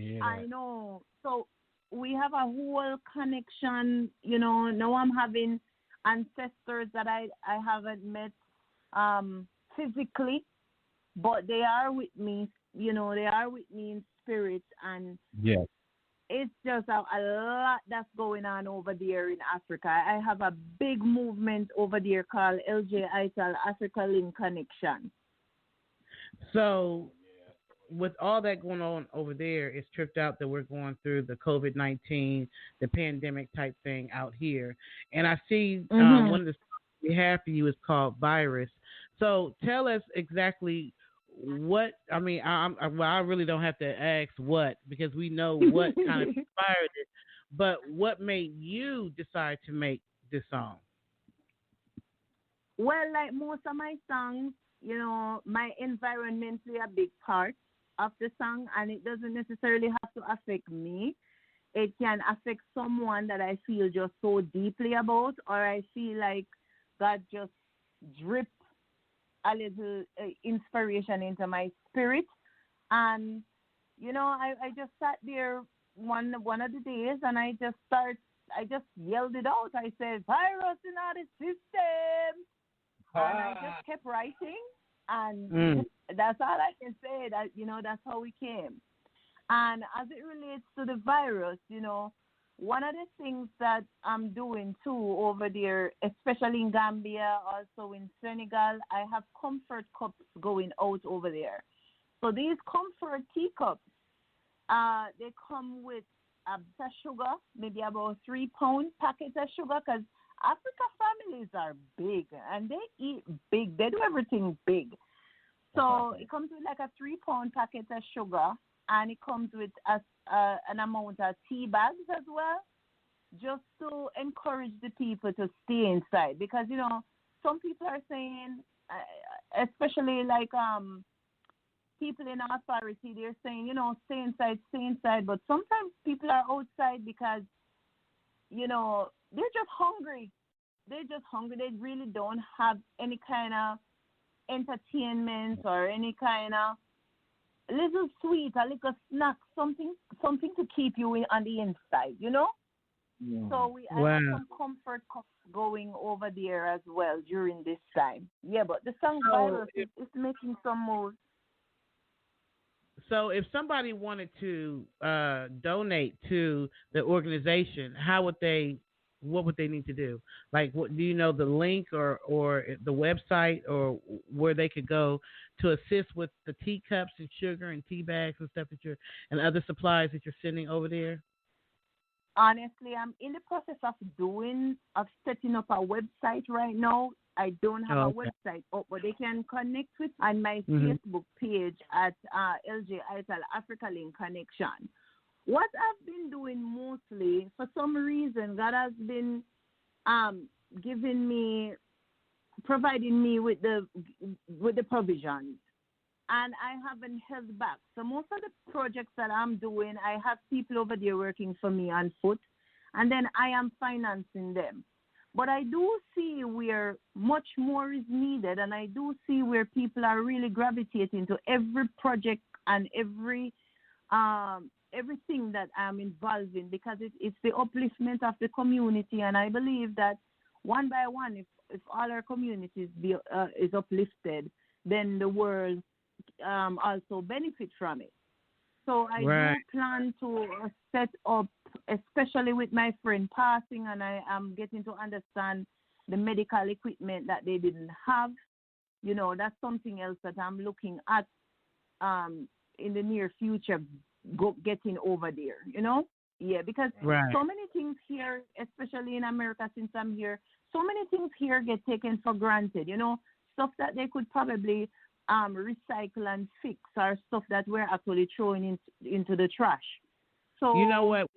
yeah. I know. So we have a whole connection, now I'm having ancestors that I haven't met physically, but they are with me, they are with me in spirit, and it's just a lot that's going on over there in Africa. I have a big movement over there called iTal, Africa Link Connection. So with all that going on over there, it's tripped out that we're going through the COVID-19, the pandemic type thing out here. And I see one of the songs we have for you is called Virus. So tell us exactly what, I really don't have to ask what, because we know what kind of inspired it, but what made you decide to make this song? Well, like most of my songs, my environment is a big part of the song, and it doesn't necessarily have to affect me. It can affect someone that I feel just so deeply about, or I feel like God just dripped a little inspiration into my spirit. And I just sat there one of the days, and I just yelled it out. I said, virus in our system, and I just kept writing. And that's all I can say. That that's how we came. And as it relates to the virus, one of the things that I'm doing too over there, especially in Gambia, also in Senegal, I have comfort cups going out over there. So these comfort teacups, they come with a bit of sugar, maybe about 3-pound packet of sugar, because Africa families are big and they eat big. They do everything big. So it comes with like a 3-pound packet of sugar, and it comes with an amount of tea bags as well, just to encourage the people to stay inside. Because, some people are saying, especially like people in authority, they're saying, stay inside. But sometimes people are outside because, they're just hungry. They really don't have any kind of entertainment or any kind of little sweet, a little snack, something to keep you on the inside, Yeah. So I have some comfort cups going over there as well during this time. Yeah, but the song Virus is making some moves. So if somebody wanted to donate to the organization, what would they need to do? Like, what do you know, the link or the website, or where they could go to assist with the teacups and sugar and tea bags and stuff and other supplies that you're sending over there? Honestly, I'm in the process of setting up a website right now. I don't have a website up, but they can connect with on my Facebook page at LJ iTal Africa Link Connection. What I've been doing mostly, for some reason, God has been providing me with the provisions, and I haven't held back. So most of the projects that I'm doing, I have people over there working for me on foot, and then I am financing them. But I do see where much more is needed, and I do see where people are really gravitating to every project and everything that I'm involved in, because it's the upliftment of the community. And I believe that one by one, if all our communities is uplifted, then the world also benefit from it. So I do plan to set up, especially with my friend passing, and I am getting to understand the medical equipment that they didn't have. You know, that's something else that I'm looking at in the near future, getting over there, you know? Yeah, because so many things here, especially in America since I'm here, so many things here get taken for granted, you know, stuff that they could probably recycle and fix, are stuff that we're actually throwing into the trash. So you know what,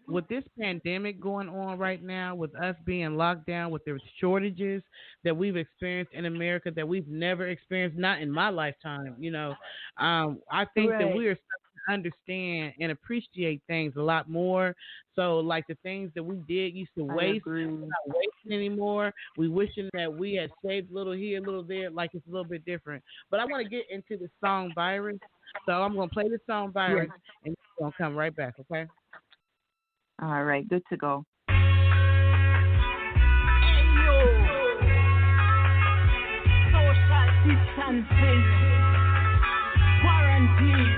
with this pandemic going on right now, with us being locked down, with the shortages that we've experienced in America that we've never experienced, not in my lifetime, you know, I think that we are starting to understand and appreciate things a lot more. So like the things that we used to waste, we're not wasting anymore. We wishing that we had saved a little here, a little there, like it's a little bit different. But I want to get into the song Virus. So I'm going to play the song Virus, and we're going to come right back, okay? All right, good to go. Social distancing, quarantine,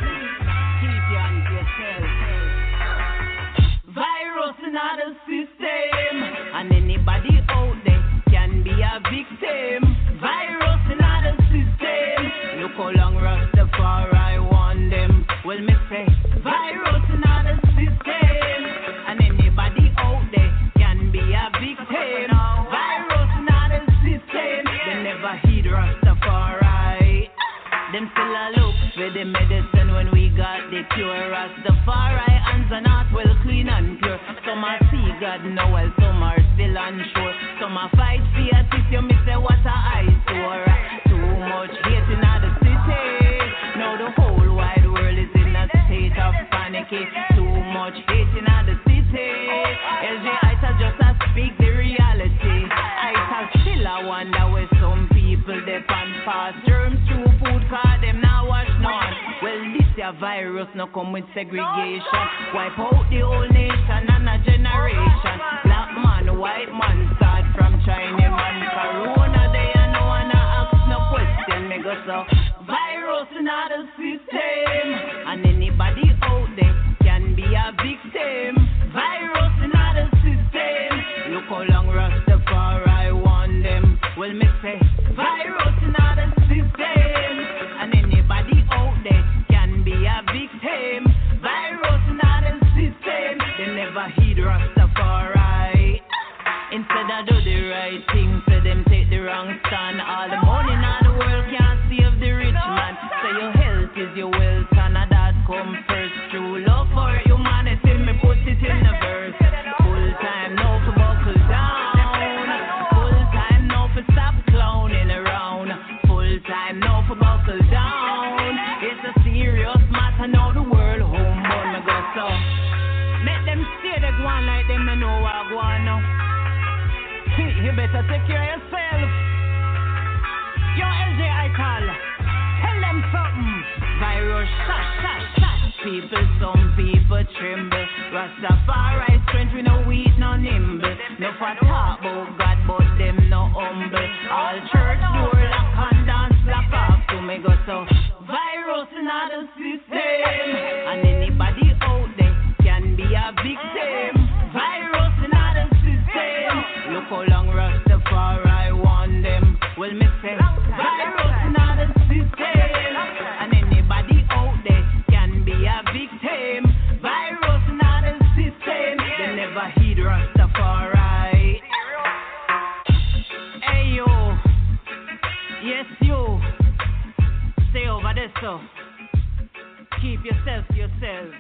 keep you on yourself. Virus in the system, and anybody out there can be a victim. Virus in the system, look how long Rastafari want them. Well, me say, virus in the system, and anybody out there can be a victim. Virus in the system, they never heed Rastafari. Them still a look for the medicine when we got the cure. Rastafari hands are not well clean and pure. Some are see God now while some are still unsure. Some are fight fear if you miss say what a eyesore. Too much hate in the city. Now the whole wide world is in a state of panic. Too much hate in the city. LJ iTal just a speak the reality. iTal still a wonder where some people they pan pass germs through food cause them now wash none. Well, this your virus no come with segregation. Wipe out the whole nation and a generation. Black man, white man, start from China man. Corona they and no one ask no question. Me go so virus in the system, and anybody out there can be a victim. Virus in the system, look how long Rastafari want them. Well, me say virus in the system, and anybody out there can be a victim. Virus in the system, they never heed Rastafari. Instead of do the right thing, for them take the wrong stand. All the money in the world can't save the rich man. So your health is your wealth, and that come first. True love for humanity, me put it in the verse. Full time now for buckle down. Full time now for stop clowning around. Full time now for buckle down. It's a serious matter now, the world home born me go so. Make them stay they go on like them, me know what go on now. You better take care of yourself. Yo, LJ iTal, tell them something. Virus, shot. People, some people tremble. Rastafari strength, we no weak, no nimble. No for talk about God, but them no humble. All church door lock and dance lock off to me go so. Virus in the system, and anybody out there can be a victim. Virus in the system, look how long Rastafari want them. Well, me say virus in the system, and anybody out there can be a victim. Virus in the system, they never heed Rastafari. this so. Keep yourself to yourself.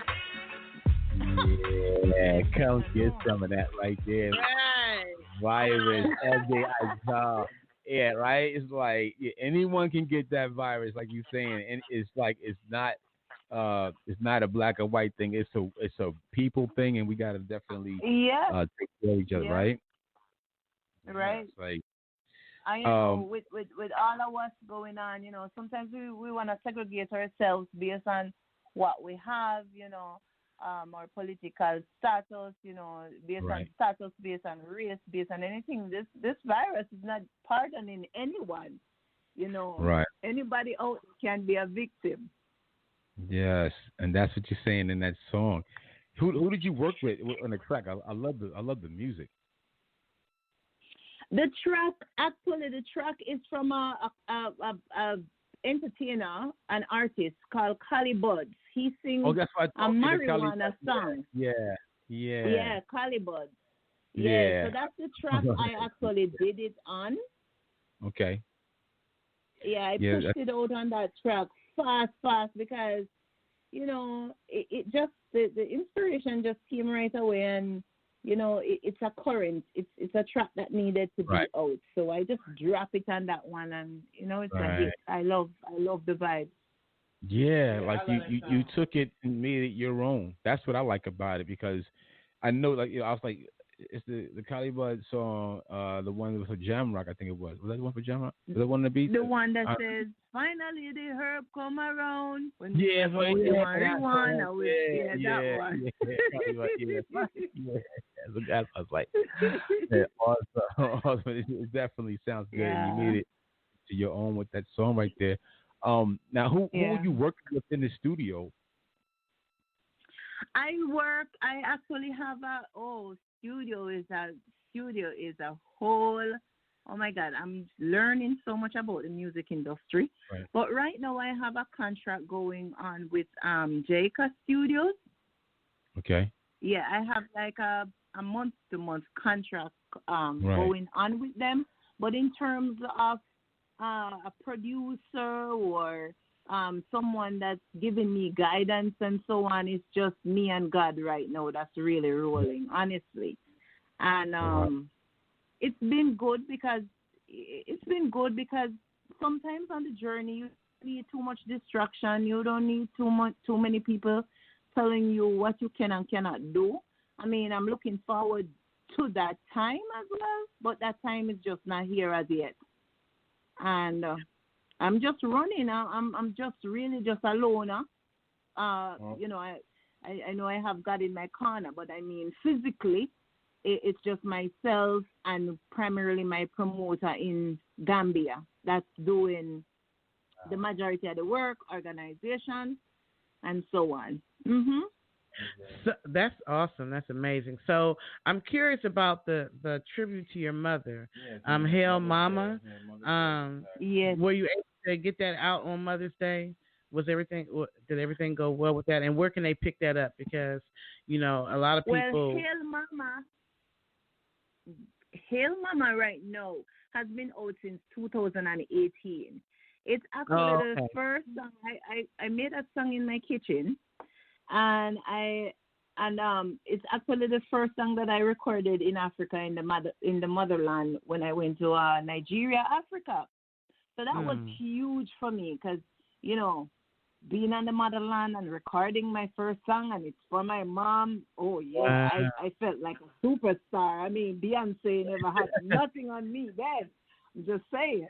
Yeah, come get some of that right there. Right. Virus, LJ iTal. Yeah, right. It's like anyone can get that virus, like you saying, and it's like it's not a black or white thing. It's a people thing, and we gotta definitely take care of each other, right? Right. It's like I know with all of what's going on, sometimes we want to segregate ourselves based on what we have, our political status, based on status, based on race, based on anything. This virus is not pardoning anyone, Right. Anybody out can be a victim. Yes, and that's what you're saying in that song. Who did you work with on the track? I love the music. The track is from a entertainer, an artist called Cali Buds. He sings a marijuana song. Yeah, Cali Buds. Yeah, so that's the track I actually did it on. Okay. Yeah, I pushed it out on that track fast because, it just, the inspiration just came right away and, it's a current. It's a track that needed to be out. So I just drop it on that one and, it's a hit. I love the vibe. Yeah, like you took it and made it your own. That's what I like about it because I know, like, I was like, it's the Cali Bud song, the one that was for Jam Rock, I think it was. Was that the one for Jam Rock? Was that one of the beats? The one that says, "Finally the herb come around." When that one. I was like, awesome. It definitely sounds good. Yeah. You made it to your own with that song right there. Now, who were you working with in the studio? I actually have studio is a whole, oh my God, I'm learning so much about the music industry. Right. But right now I have a contract going on with Jayka Studios. Okay. Yeah, I have like a month-to-month contract going on with them. But in terms of a producer or someone that's giving me guidance and so on, it's just me and God right now that's really rolling, honestly. And it's been good because sometimes on the journey you need too much distraction. You don't need too many people telling you what you can and cannot do. I mean, I'm looking forward to that time as well, but that time is just not here as yet. And I'm just running. I'm just really just alone. I know I have God in my corner, but I mean physically, it's just myself and primarily my promoter in Gambia that's doing the majority of the work, organization, and so on. Mm-hmm. So that's awesome. That's amazing. So I'm curious about the tribute to your mother. Hail Mama. Yes. Were you able to get that out on Mother's Day? Did everything go well with that? And where can they pick that up? Because a lot of people. Well, Hail Mama right now has been out since 2018. It's actually the first song. I made a song in my kitchen. And it's actually the first song that I recorded in Africa, in the motherland, when I went to Nigeria, Africa. So that was huge for me because, being on the motherland and recording my first song, and it's for my mom. Oh yeah, wow. I felt like a superstar. I mean, Beyonce never had nothing on me then. I'm just saying.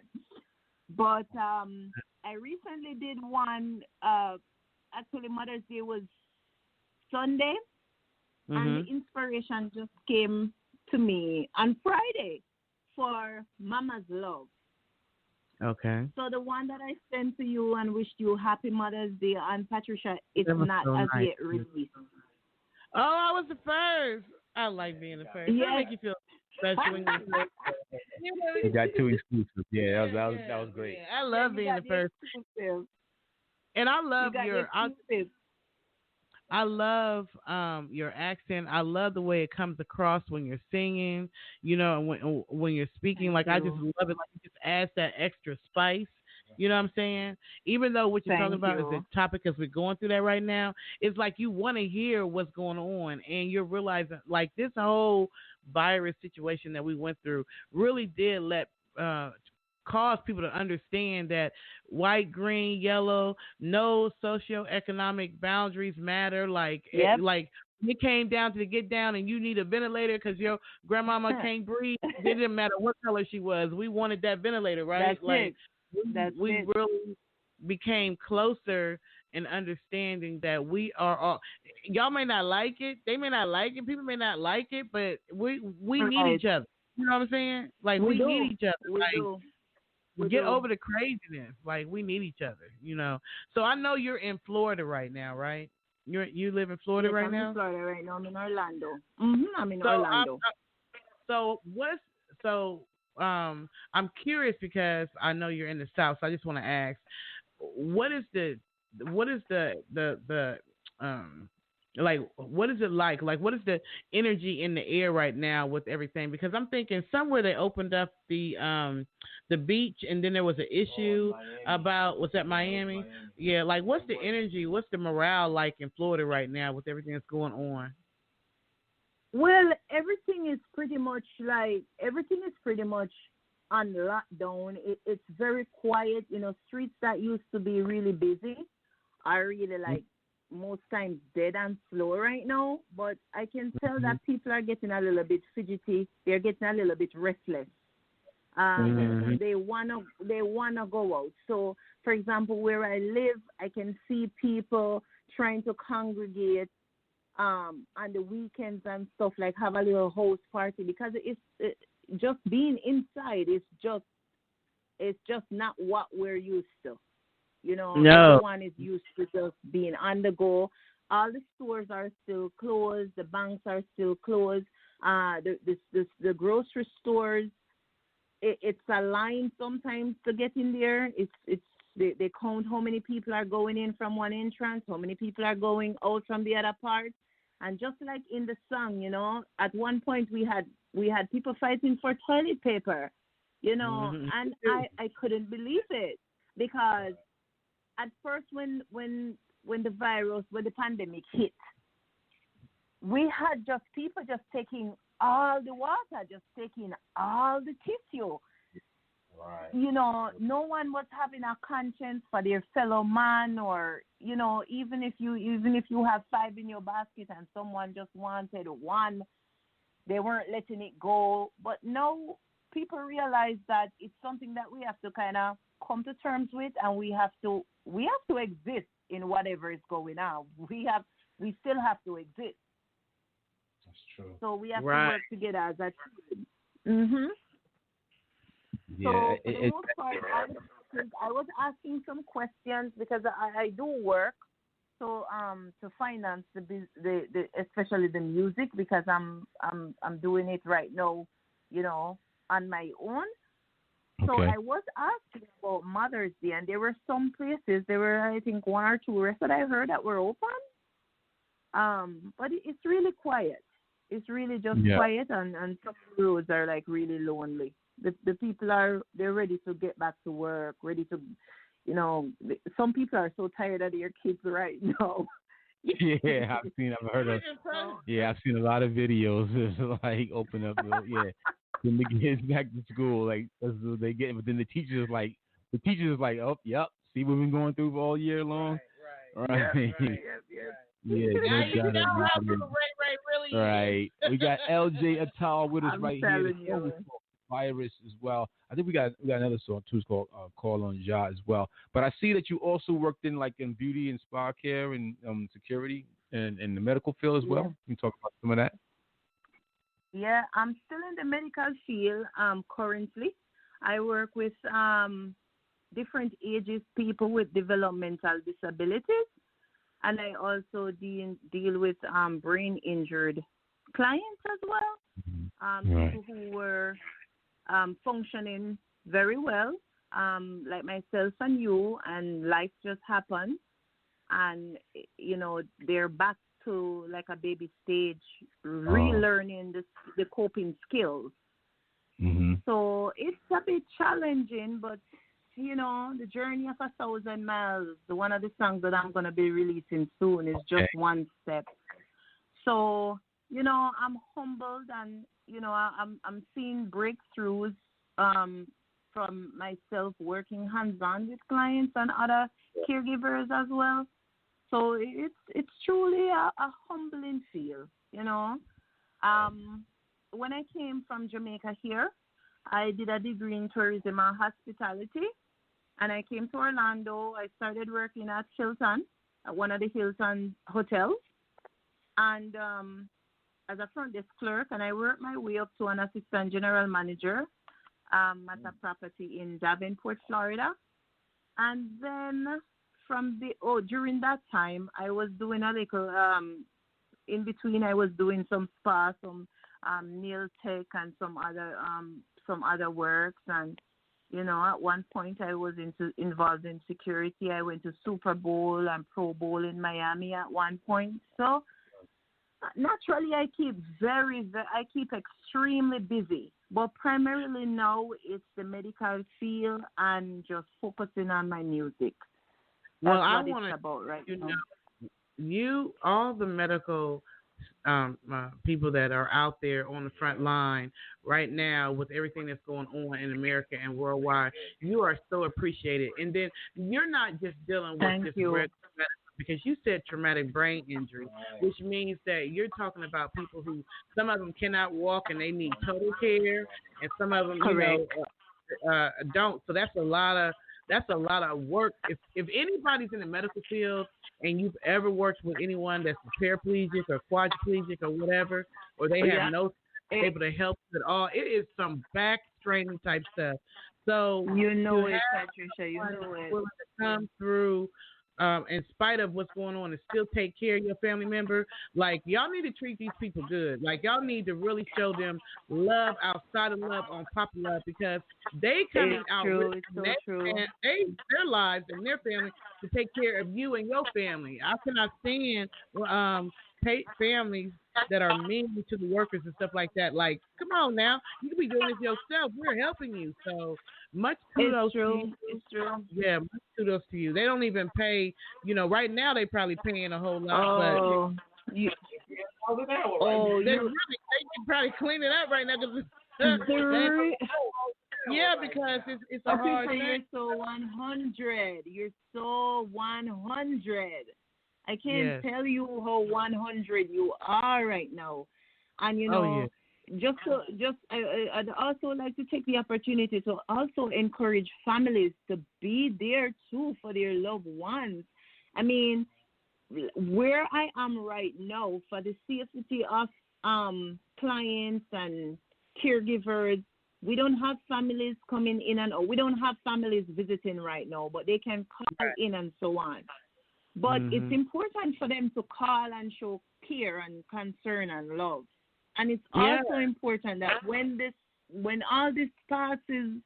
But I recently did one. Actually, Mother's Day was Sunday, and the inspiration just came to me on Friday for Mama's Love. Okay. So the one that I sent to you and wished you Happy Mother's Day and Patricia, it's not so as nice. yet released. Oh, I was the first. I like being the first. Yeah. That make you feel special when you're the first. You got two exclusives. Yeah, that was great. Yeah, I love being the first. And I love I love your accent. I love the way it comes across when you're singing, and when you're speaking. Like I just love it. Like it just adds that extra spice You know what I'm saying? Even though what you're talking about is you. a topic because we're going through that right now, it's like you want to hear what's going on, and you're realizing like this whole virus situation that we went through really did cause people to understand that white, green, yellow, no socioeconomic boundaries matter. Like, like it came down to get down and you need a ventilator because your grandmama can't breathe. It didn't matter what color she was. We wanted that ventilator, right? That's like it. we really became closer in understanding that we are all. Y'all may not like it. They may not like it. People may not like it, but we need each other. You know what I'm saying? Like we need each other. We like, do. Get over the craziness. Like we need each other, you know. So I know you're in Florida right now, right? You live in Florida right now? I'm in Florida right now. I'm in Orlando. I'm in Orlando. I'm curious because I know you're in the South. So I just want to ask, what is the like, what is it like? Like, what is the energy in the air right now with everything? Because I'm thinking somewhere they opened up the beach, and then there was an issue about, was that Miami? Yeah, like, what's the energy? What's the morale like in Florida right now with everything that's going on? Well, everything is pretty much on lockdown. It's very quiet. You know, streets that used to be really busy are really like most times dead and slow right now, but I can tell that people are getting a little bit fidgety. They're getting a little bit restless. They wanna go out. So, for example, where I live, I can see people trying to congregate on the weekends and stuff, like have a little house party, because it's just being inside. It's just not what we're used to. You know, everyone is used to just being on the go. All the stores are still closed. The banks are still closed. The grocery stores, it's a line sometimes to get in there. They count how many people are going in from one entrance, how many people are going out from the other part. And just like in the song, you know, at one point we had people fighting for toilet paper, you know, and I couldn't believe it, because at first, when the pandemic hit, we had just people just taking all the water, just taking all the tissue. Right. You know, no one was having a conscience for their fellow man, or, you know, even if you have 5 in your basket and someone just wanted one, they weren't letting it go. But now people realize that it's something that we have to kind of come to terms with, and we have to exist in whatever is going on. We still have to exist. That's true. So we have to work together as a team. Yeah, so for the most part, I was asking some questions because I do work, so to finance the especially the music, because I'm doing it right now, you know, on my own. So I was asking about Mother's Day, and there were some places, there were, I think, 1 or 2 restaurants that I heard that were open. But it's really quiet. It's really just quiet, and some roads are like really lonely. The people they're ready to get back to work, ready to, you know, some people are so tired of their kids right now. Yeah, I've seen a lot of videos like open up, when the kids back to school, like that's what they get. But then the teachers like, oh, yep, see what we've been going through all year long, right? Yeah, right. We got LJ iTal with us right here. The virus as well. I think we got another song too. It's called "Call on Ja" as well. But I see that you also worked in beauty and spa care and security and in the medical field as well. Can you talk about some of that? Yeah, I'm still in the medical field currently. I work with different ages people with developmental disabilities, and I also deal with brain injured clients as well. People who were functioning very well, like myself and you, and life just happened, and you know they're back to like a baby stage, relearning the coping skills. So it's a bit challenging, but The Journey of 1,000 Miles, one of the songs that I'm going to be releasing soon, is just one step. So, I'm humbled and, I'm seeing breakthroughs from myself working hands-on with clients and other caregivers as well. So it's truly a humbling feel, When I came from Jamaica here, I did a degree in tourism and hospitality, and I came to Orlando. I started working at Hilton, at one of the Hilton hotels, and as a front desk clerk, and I worked my way up to an assistant general manager at a property in Davenport, Florida. And then during that time, I was doing a little, in between I was doing some spa, some nail tech and some other works. And, at one point I was involved in security. I went to Super Bowl and Pro Bowl in Miami at one point. So naturally I keep extremely busy. But primarily now it's the medical field and just focusing on my music. Well, That's I what want it's about right now. All the medical people that are out there on the front line right now with everything that's going on in America and worldwide, you are so appreciated. And then you're not just dealing with this regular medical, because you said traumatic brain injury, which means that you're talking about people who, some of them cannot walk and they need total care, and some of them, don't. So that's a lot of work. If anybody's in the medical field and you've ever worked with anyone that's paraplegic or quadriplegic or whatever, or they have no able to help at all, it is some back straining type stuff. So Patricia, you know it. To come through. In spite of what's going on, and still take care of your family member, like, y'all need to treat these people good. Like, y'all need to really show them love outside of love, on top of love, because they coming out with their lives and their family to take care of you and your family. I cannot stand families that are mean to the workers and stuff like that. Like, come on now, you can be doing this yourself. We're helping you. So much kudos to you. It's true. Yeah, much kudos to you. They don't even pay. Right now they probably paying a whole lot. They can probably clean it up right now. Because it's a hard thing. You're so 100. You're so 100. I can't tell you how 100 you are right now. And, I'd also like to take the opportunity to also encourage families to be there, too, for their loved ones. I mean, where I am right now, for the safety of clients and caregivers, we don't have families coming in we don't have families visiting right now, but they can call in and so on. But it's important for them to call and show care and concern and love. And it's also important that when all this passes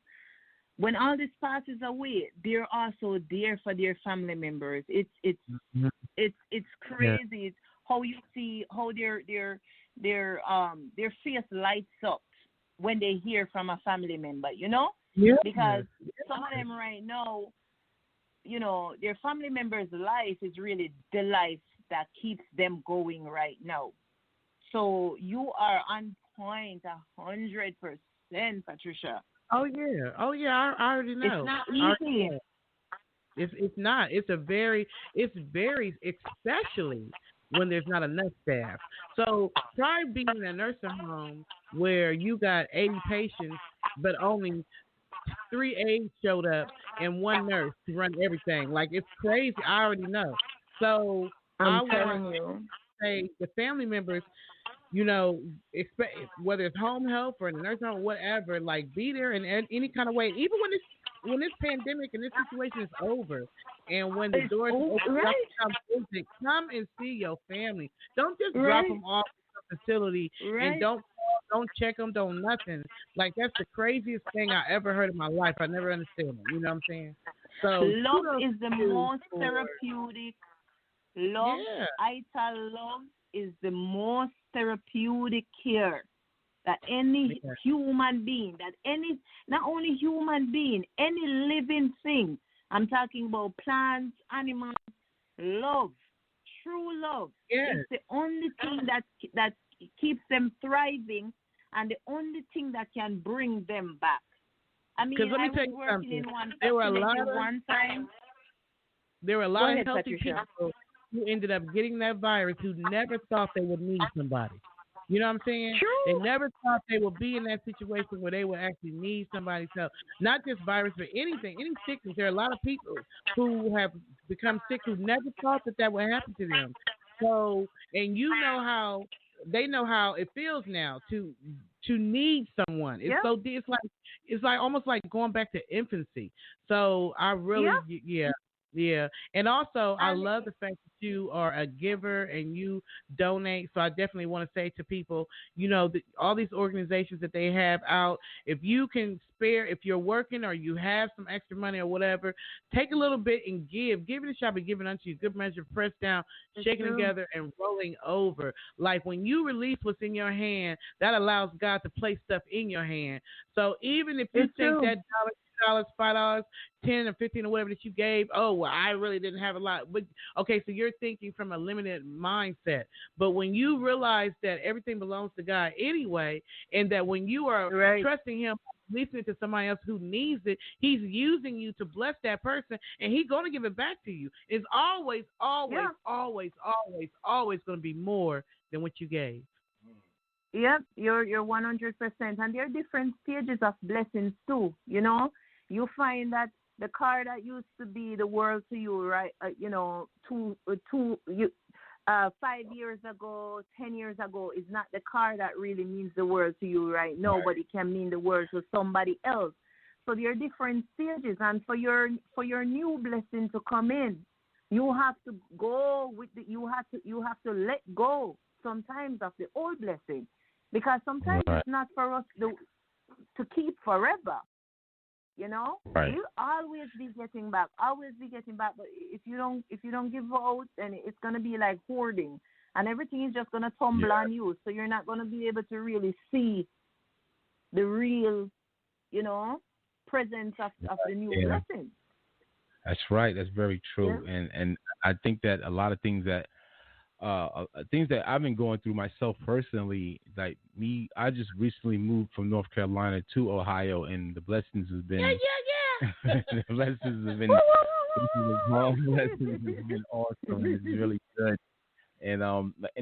away, they're also there for their family members. It's crazy. It's how you see how their face lights up when they hear from a family member, because some of them right now, their family member's life is really the life that keeps them going right now. So you are on point 100%, Patricia. Oh yeah. I already know. It's not easy. It's not. It's very, especially when there's not enough staff. So try being in a nursing home where you got 80 patients, but only 3 aides showed up and 1 nurse to run everything. Like, it's crazy. I already know. So I'm telling you, say the family members, expect, whether it's home health or in the nursing home, whatever, like, be there in any kind of way. Even when this pandemic and this situation is over, and when the doors open, come and see your family. Don't just drop them off at the facility and don't check them, don't nothing. Like, that's the craziest thing I ever heard in my life. I never understand it. You know what I'm saying? So love is the most therapeutic. Love, iTal love is the most therapeutic care. that any human being, not only human being, any living thing, I'm talking about plants, animals, love, true love. Yes. It's the only thing that keeps them thriving and the only thing that can bring them back. I mean, let me I tell was you working something. in one There were a facility lot of one time. There were a lot Go of ahead, healthy Patricia. people who ended up getting that virus who never thought they would need somebody. You know what I'm saying? True. They never thought they would be in that situation where they would actually need somebody's help. Not just virus, but anything, any sickness. There are a lot of people who have become sick who never thought that would happen to them. So, and you know how they know how it feels now to need someone. It's so it's like almost like going back to infancy. So I really yeah. And also, I love the fact that you are a giver and you donate. So I definitely want to say to people, you know, all these organizations that they have out, if you can spare, if you're working or you have some extra money or whatever, take a little bit and give. Give it a shot, be given unto you. Good measure, pressed down, shaking together, and rolling over. Like when you release what's in your hand, that allows God to place stuff in your hand. So even if you think that $2, $5, 10 or 15 or whatever that you gave, oh well, I really didn't have a lot. But okay, so you're thinking from a limited mindset. But when you realize that everything belongs to God anyway, and that when you are trusting Him, listening to somebody else who needs it, He's using you to bless that person, and He's going to give it back to you. It's always going to be more than what you gave. Yep, you're 100%, and there are different stages of blessings too. You know, you find that the car that used to be the world to you, right? 5 years ago, 10 years ago, is not the car that really means the world to you right now, but it can mean the world to somebody else. So there are different stages, and for your new blessing to come in, you have to go with you have to let go sometimes of the old blessing, because sometimes it's not for us to keep forever. You know, we'll always be getting back. But if you don't give out, then it's gonna be like hoarding, and everything is just gonna tumble on you. So you're not gonna be able to really see the real, you know, presence of the new blessing. That's right. That's very true. Yeah. And I think that a lot of things that I've been going through myself personally, like me, I just recently moved from North Carolina to Ohio, and the blessings have been the blessings have been awesome. It's really good, and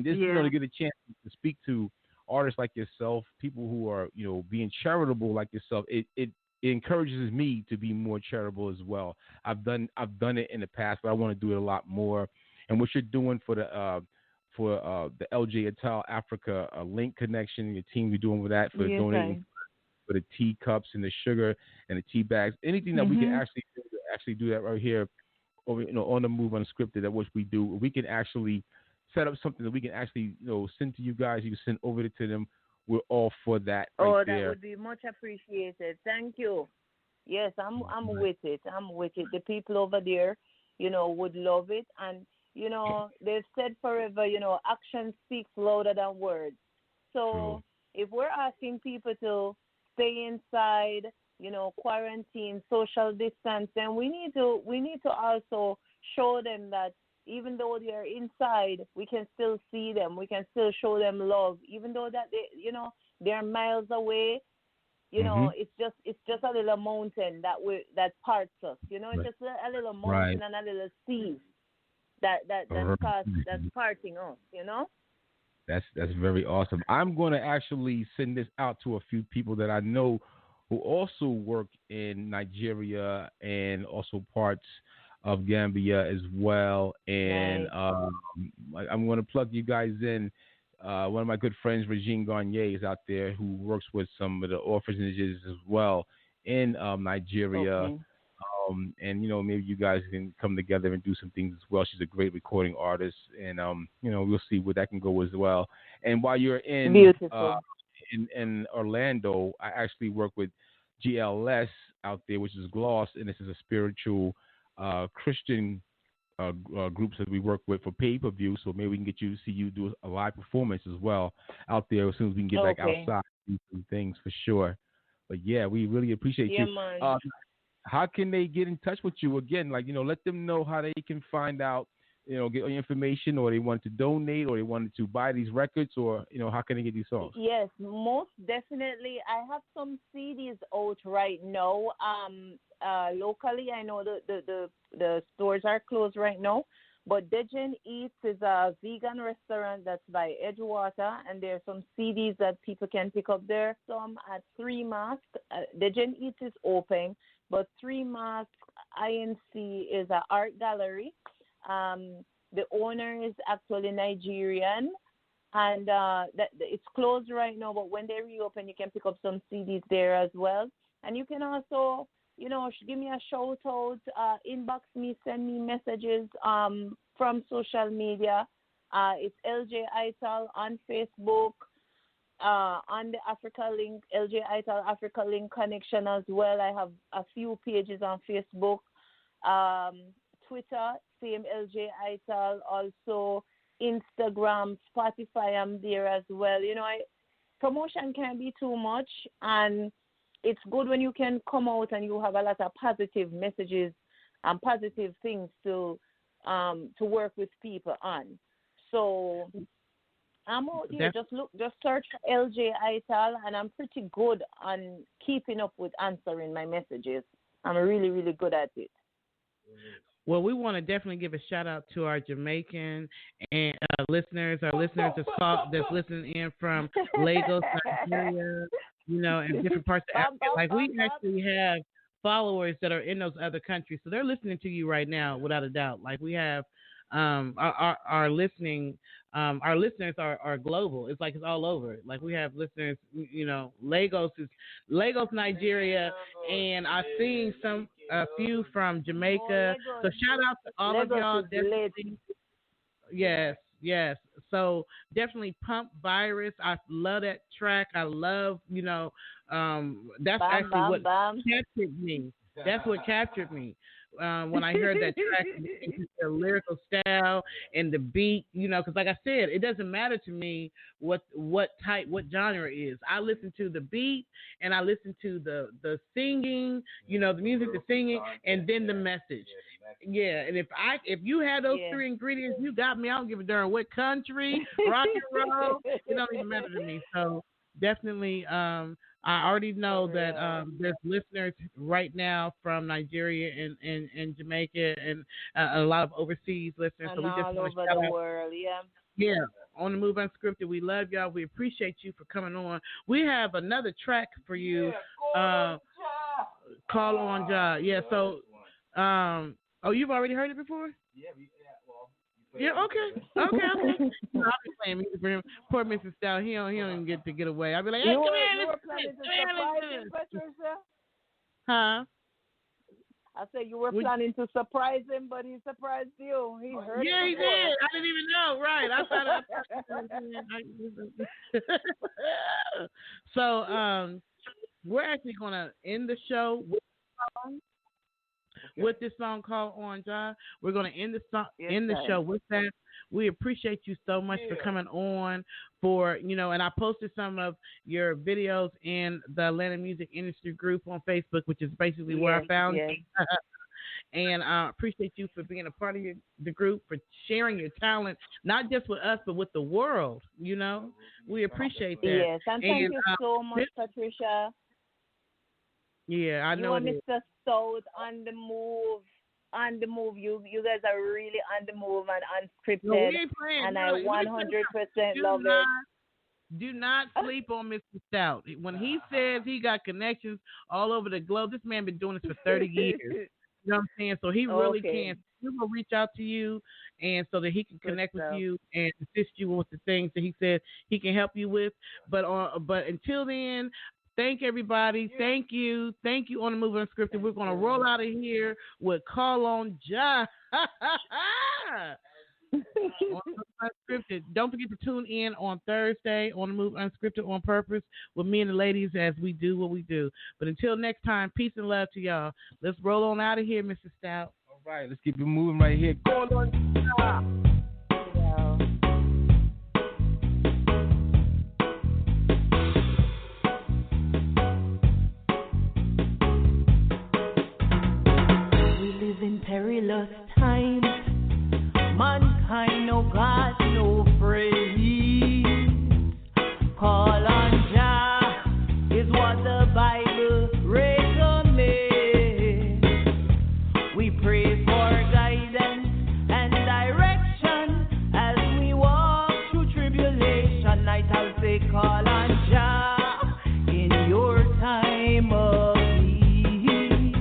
this is going to get a chance to speak to artists like yourself, people who are being charitable like yourself. It encourages me to be more charitable as well. I've done it in the past, but I want to do it a lot more. And what you're doing for the LJ iTal Africa link connection, your team, you're doing with that for donating for the tea cups and the sugar and the tea bags, anything that we can actually do that right here, over on the move unscripted, that which we do. We can actually set up something that we can actually send to you guys. You can send over to them. We're all for that. Right there. That would be much appreciated. Thank you. Yes, I'm with it. I'm with it. The people over there, would love it. And they've said forever, action speaks louder than words. So if we're asking people to stay inside, quarantine, social distance, then we need to also show them that even though they are inside, we can still see them. We can still show them love, even though that they're miles away. It's just a little mountain that parts us. It's just a little mountain and a little sea that's parting us. That's very awesome. I'm going to actually send this out to a few people that I know who also work in Nigeria and also parts of Gambia as well. And I'm going to plug you guys in. One of my good friends, Regine Garnier, is out there who works with some of the orphanages as well in Nigeria. Okay. And maybe you guys can come together and do some things as well. She's a great recording artist, and we'll see where that can go as well. And while you're in in Orlando, I actually work with GLS out there, which is Gloss, and this is a spiritual Christian groups that we work with for pay-per-view. So maybe we can get you see you do a live performance as well out there as soon as we can get back outside and do some things for sure. But yeah, we really appreciate you. How can they get in touch with you again? Like, let them know how they can find out, get information, or they want to donate, or they wanted to buy these records, or, how can they get these songs? Yes, most definitely. I have some CDs out right now. Locally, I know the stores are closed right now, but Dejan Eats is a vegan restaurant that's by Edgewater, and there are some CDs that people can pick up there. Some at 3 Mask. Dejan Eats is open, but 3 Mask INC is an art gallery. The owner is actually Nigerian, and it's closed right now, but when they reopen, you can pick up some CDs there as well. And you can also, give me a shout out, inbox me, send me messages from social media. It's LJ iTal on Facebook, on the Africa Link, LJ iTal Africa Link connection as well. I have a few pages on Facebook. Twitter, same LJ iTal, also Instagram, Spotify, I'm there as well. Promotion can't be too much, and it's good when you can come out and you have a lot of positive messages and positive things to work with people on. So I'm out here. Just search for LJ iTal, and I'm pretty good on keeping up with answering my messages. I'm really, really good at it. Well, we want to definitely give a shout out to our Jamaican and listeners, our listeners that's listening in from Lagos, Nigeria, and different parts of Africa. Like, we actually have followers that are in those other countries, so they're listening to you right now, without a doubt. Like, we have our listeners are global. It's like it's all over. Like, we have listeners, Lagos, Nigeria, and I've seen a few from Jamaica. So shout out to all of y'all. Definitely. Yes. So definitely Pump Virus. I love that track. I love, that's actually what captured me. That's what captured me. When I heard that track, the lyrical style and the beat, because like I said, it doesn't matter to me what genre it is. I listen to the beat and I listen to the singing, the music, the singing, and then the message. Yeah, and if you had those three ingredients, you got me. I don't give a darn what country, rock and roll, it don't even matter to me. So definitely, I already know that there's listeners right now from Nigeria and Jamaica and a lot of overseas listeners. And so we just all want over to shout the out. world, Yeah, on the Move Unscripted. We love y'all. We appreciate you for coming on. We have another track for you. Call on Ja. Yeah. So, you've already heard it before? Yeah, okay. I'll be playing music for him. Poor Mr. Stout, he don't even get away. I'll be like, hey, come here, listen. Patricia? Huh? I said you were planning to surprise him, but he surprised you. He heard it. Yeah, he did. I didn't even know. Right. I thought So, we're actually going to end the show with this song called On Ja. We're going to end the show with that. We appreciate you so much for coming on and I posted some of your videos in the Atlanta Music Industry group on Facebook, which is basically where I found you. And I appreciate you for being a part of the group, for sharing your talent, not just with us, but with the world. We appreciate that. Yes, and thank you so much, Patricia. Yeah, I know. You and Mr. Stout on the move. You guys are really on the move and unscripted. No, we ain't playing. And I 100% love it. Do not sleep on Mr. Stout. When he says he got connections all over the globe, this man been doing this for 30 years. You know what I'm saying? So he really can. He will reach out to you, and so that he can connect with you and assist you with the things that he said he can help you with. But until then, thank everybody. Thank you. On the Move Unscripted. We're going to roll out of here with Call on Ja. Unscripted. Don't forget to tune in on Thursday on the Move Unscripted on Purpose with me and the ladies as we do what we do. But until next time, peace and love to y'all. Let's roll on out of here, Mr. Stout. All right, let's keep it moving right here. Call on. Perilous times, mankind no God, no friend. Call on Jah is what the Bible recommends. We pray for guidance and direction as we walk through tribulation. iTal say, call on Jah in your time of need.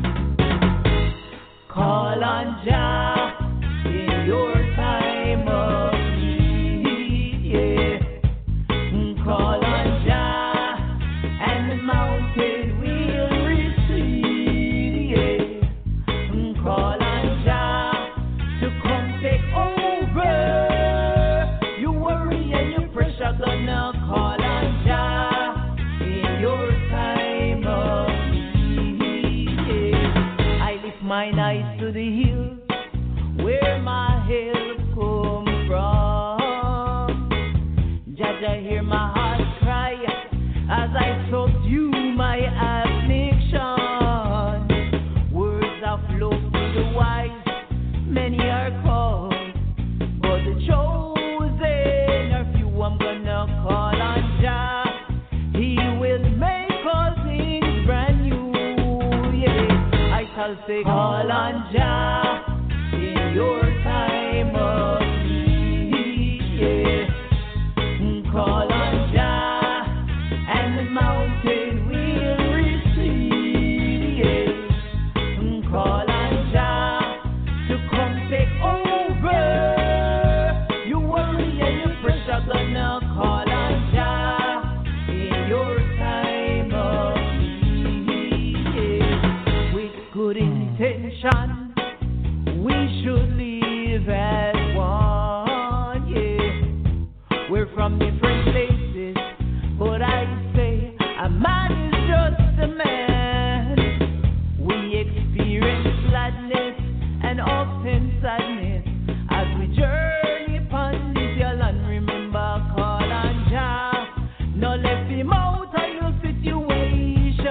Call on Jah in your time of need, yeah. Call on Jah and the mountain will recede, yeah. Call on Jah to come take over. You worry and you pressure gonna call on Jah in your time of need, yeah. I lift mine eyes to the hills where my help come from. Jaja, hear my heart cry as I subdue my affliction. Words are flow to the wise, many are called, but the chosen are few. I'm gonna call on Jah. He will make all things brand new, yeah. I shall say, call on Jah in your time of need, yeah. Call on Jah and the mountain will recede, yeah. Call on Jah to come take over. You worry and you pressure gonna call on Jah in your time of need, yeah. With good intention we should live as one, yeah. We're from different places, but I say a man is just a man. We experience gladness and often sadness as we journey upon this land. Remember, call on Jah, no left him out of your situation,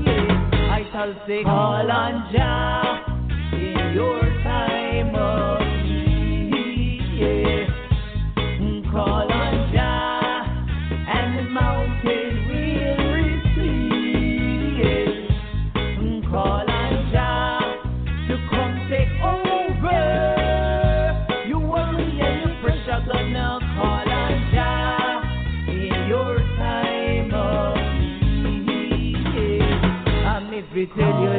yeah. I shall say, call on Jah in your time of need, yeah. Call on Jah and the mountain will recede, yeah. Call on Jah to come take over. You worry and you pressure gonna call on Jah in your time of need, yeah. I'm if we tell you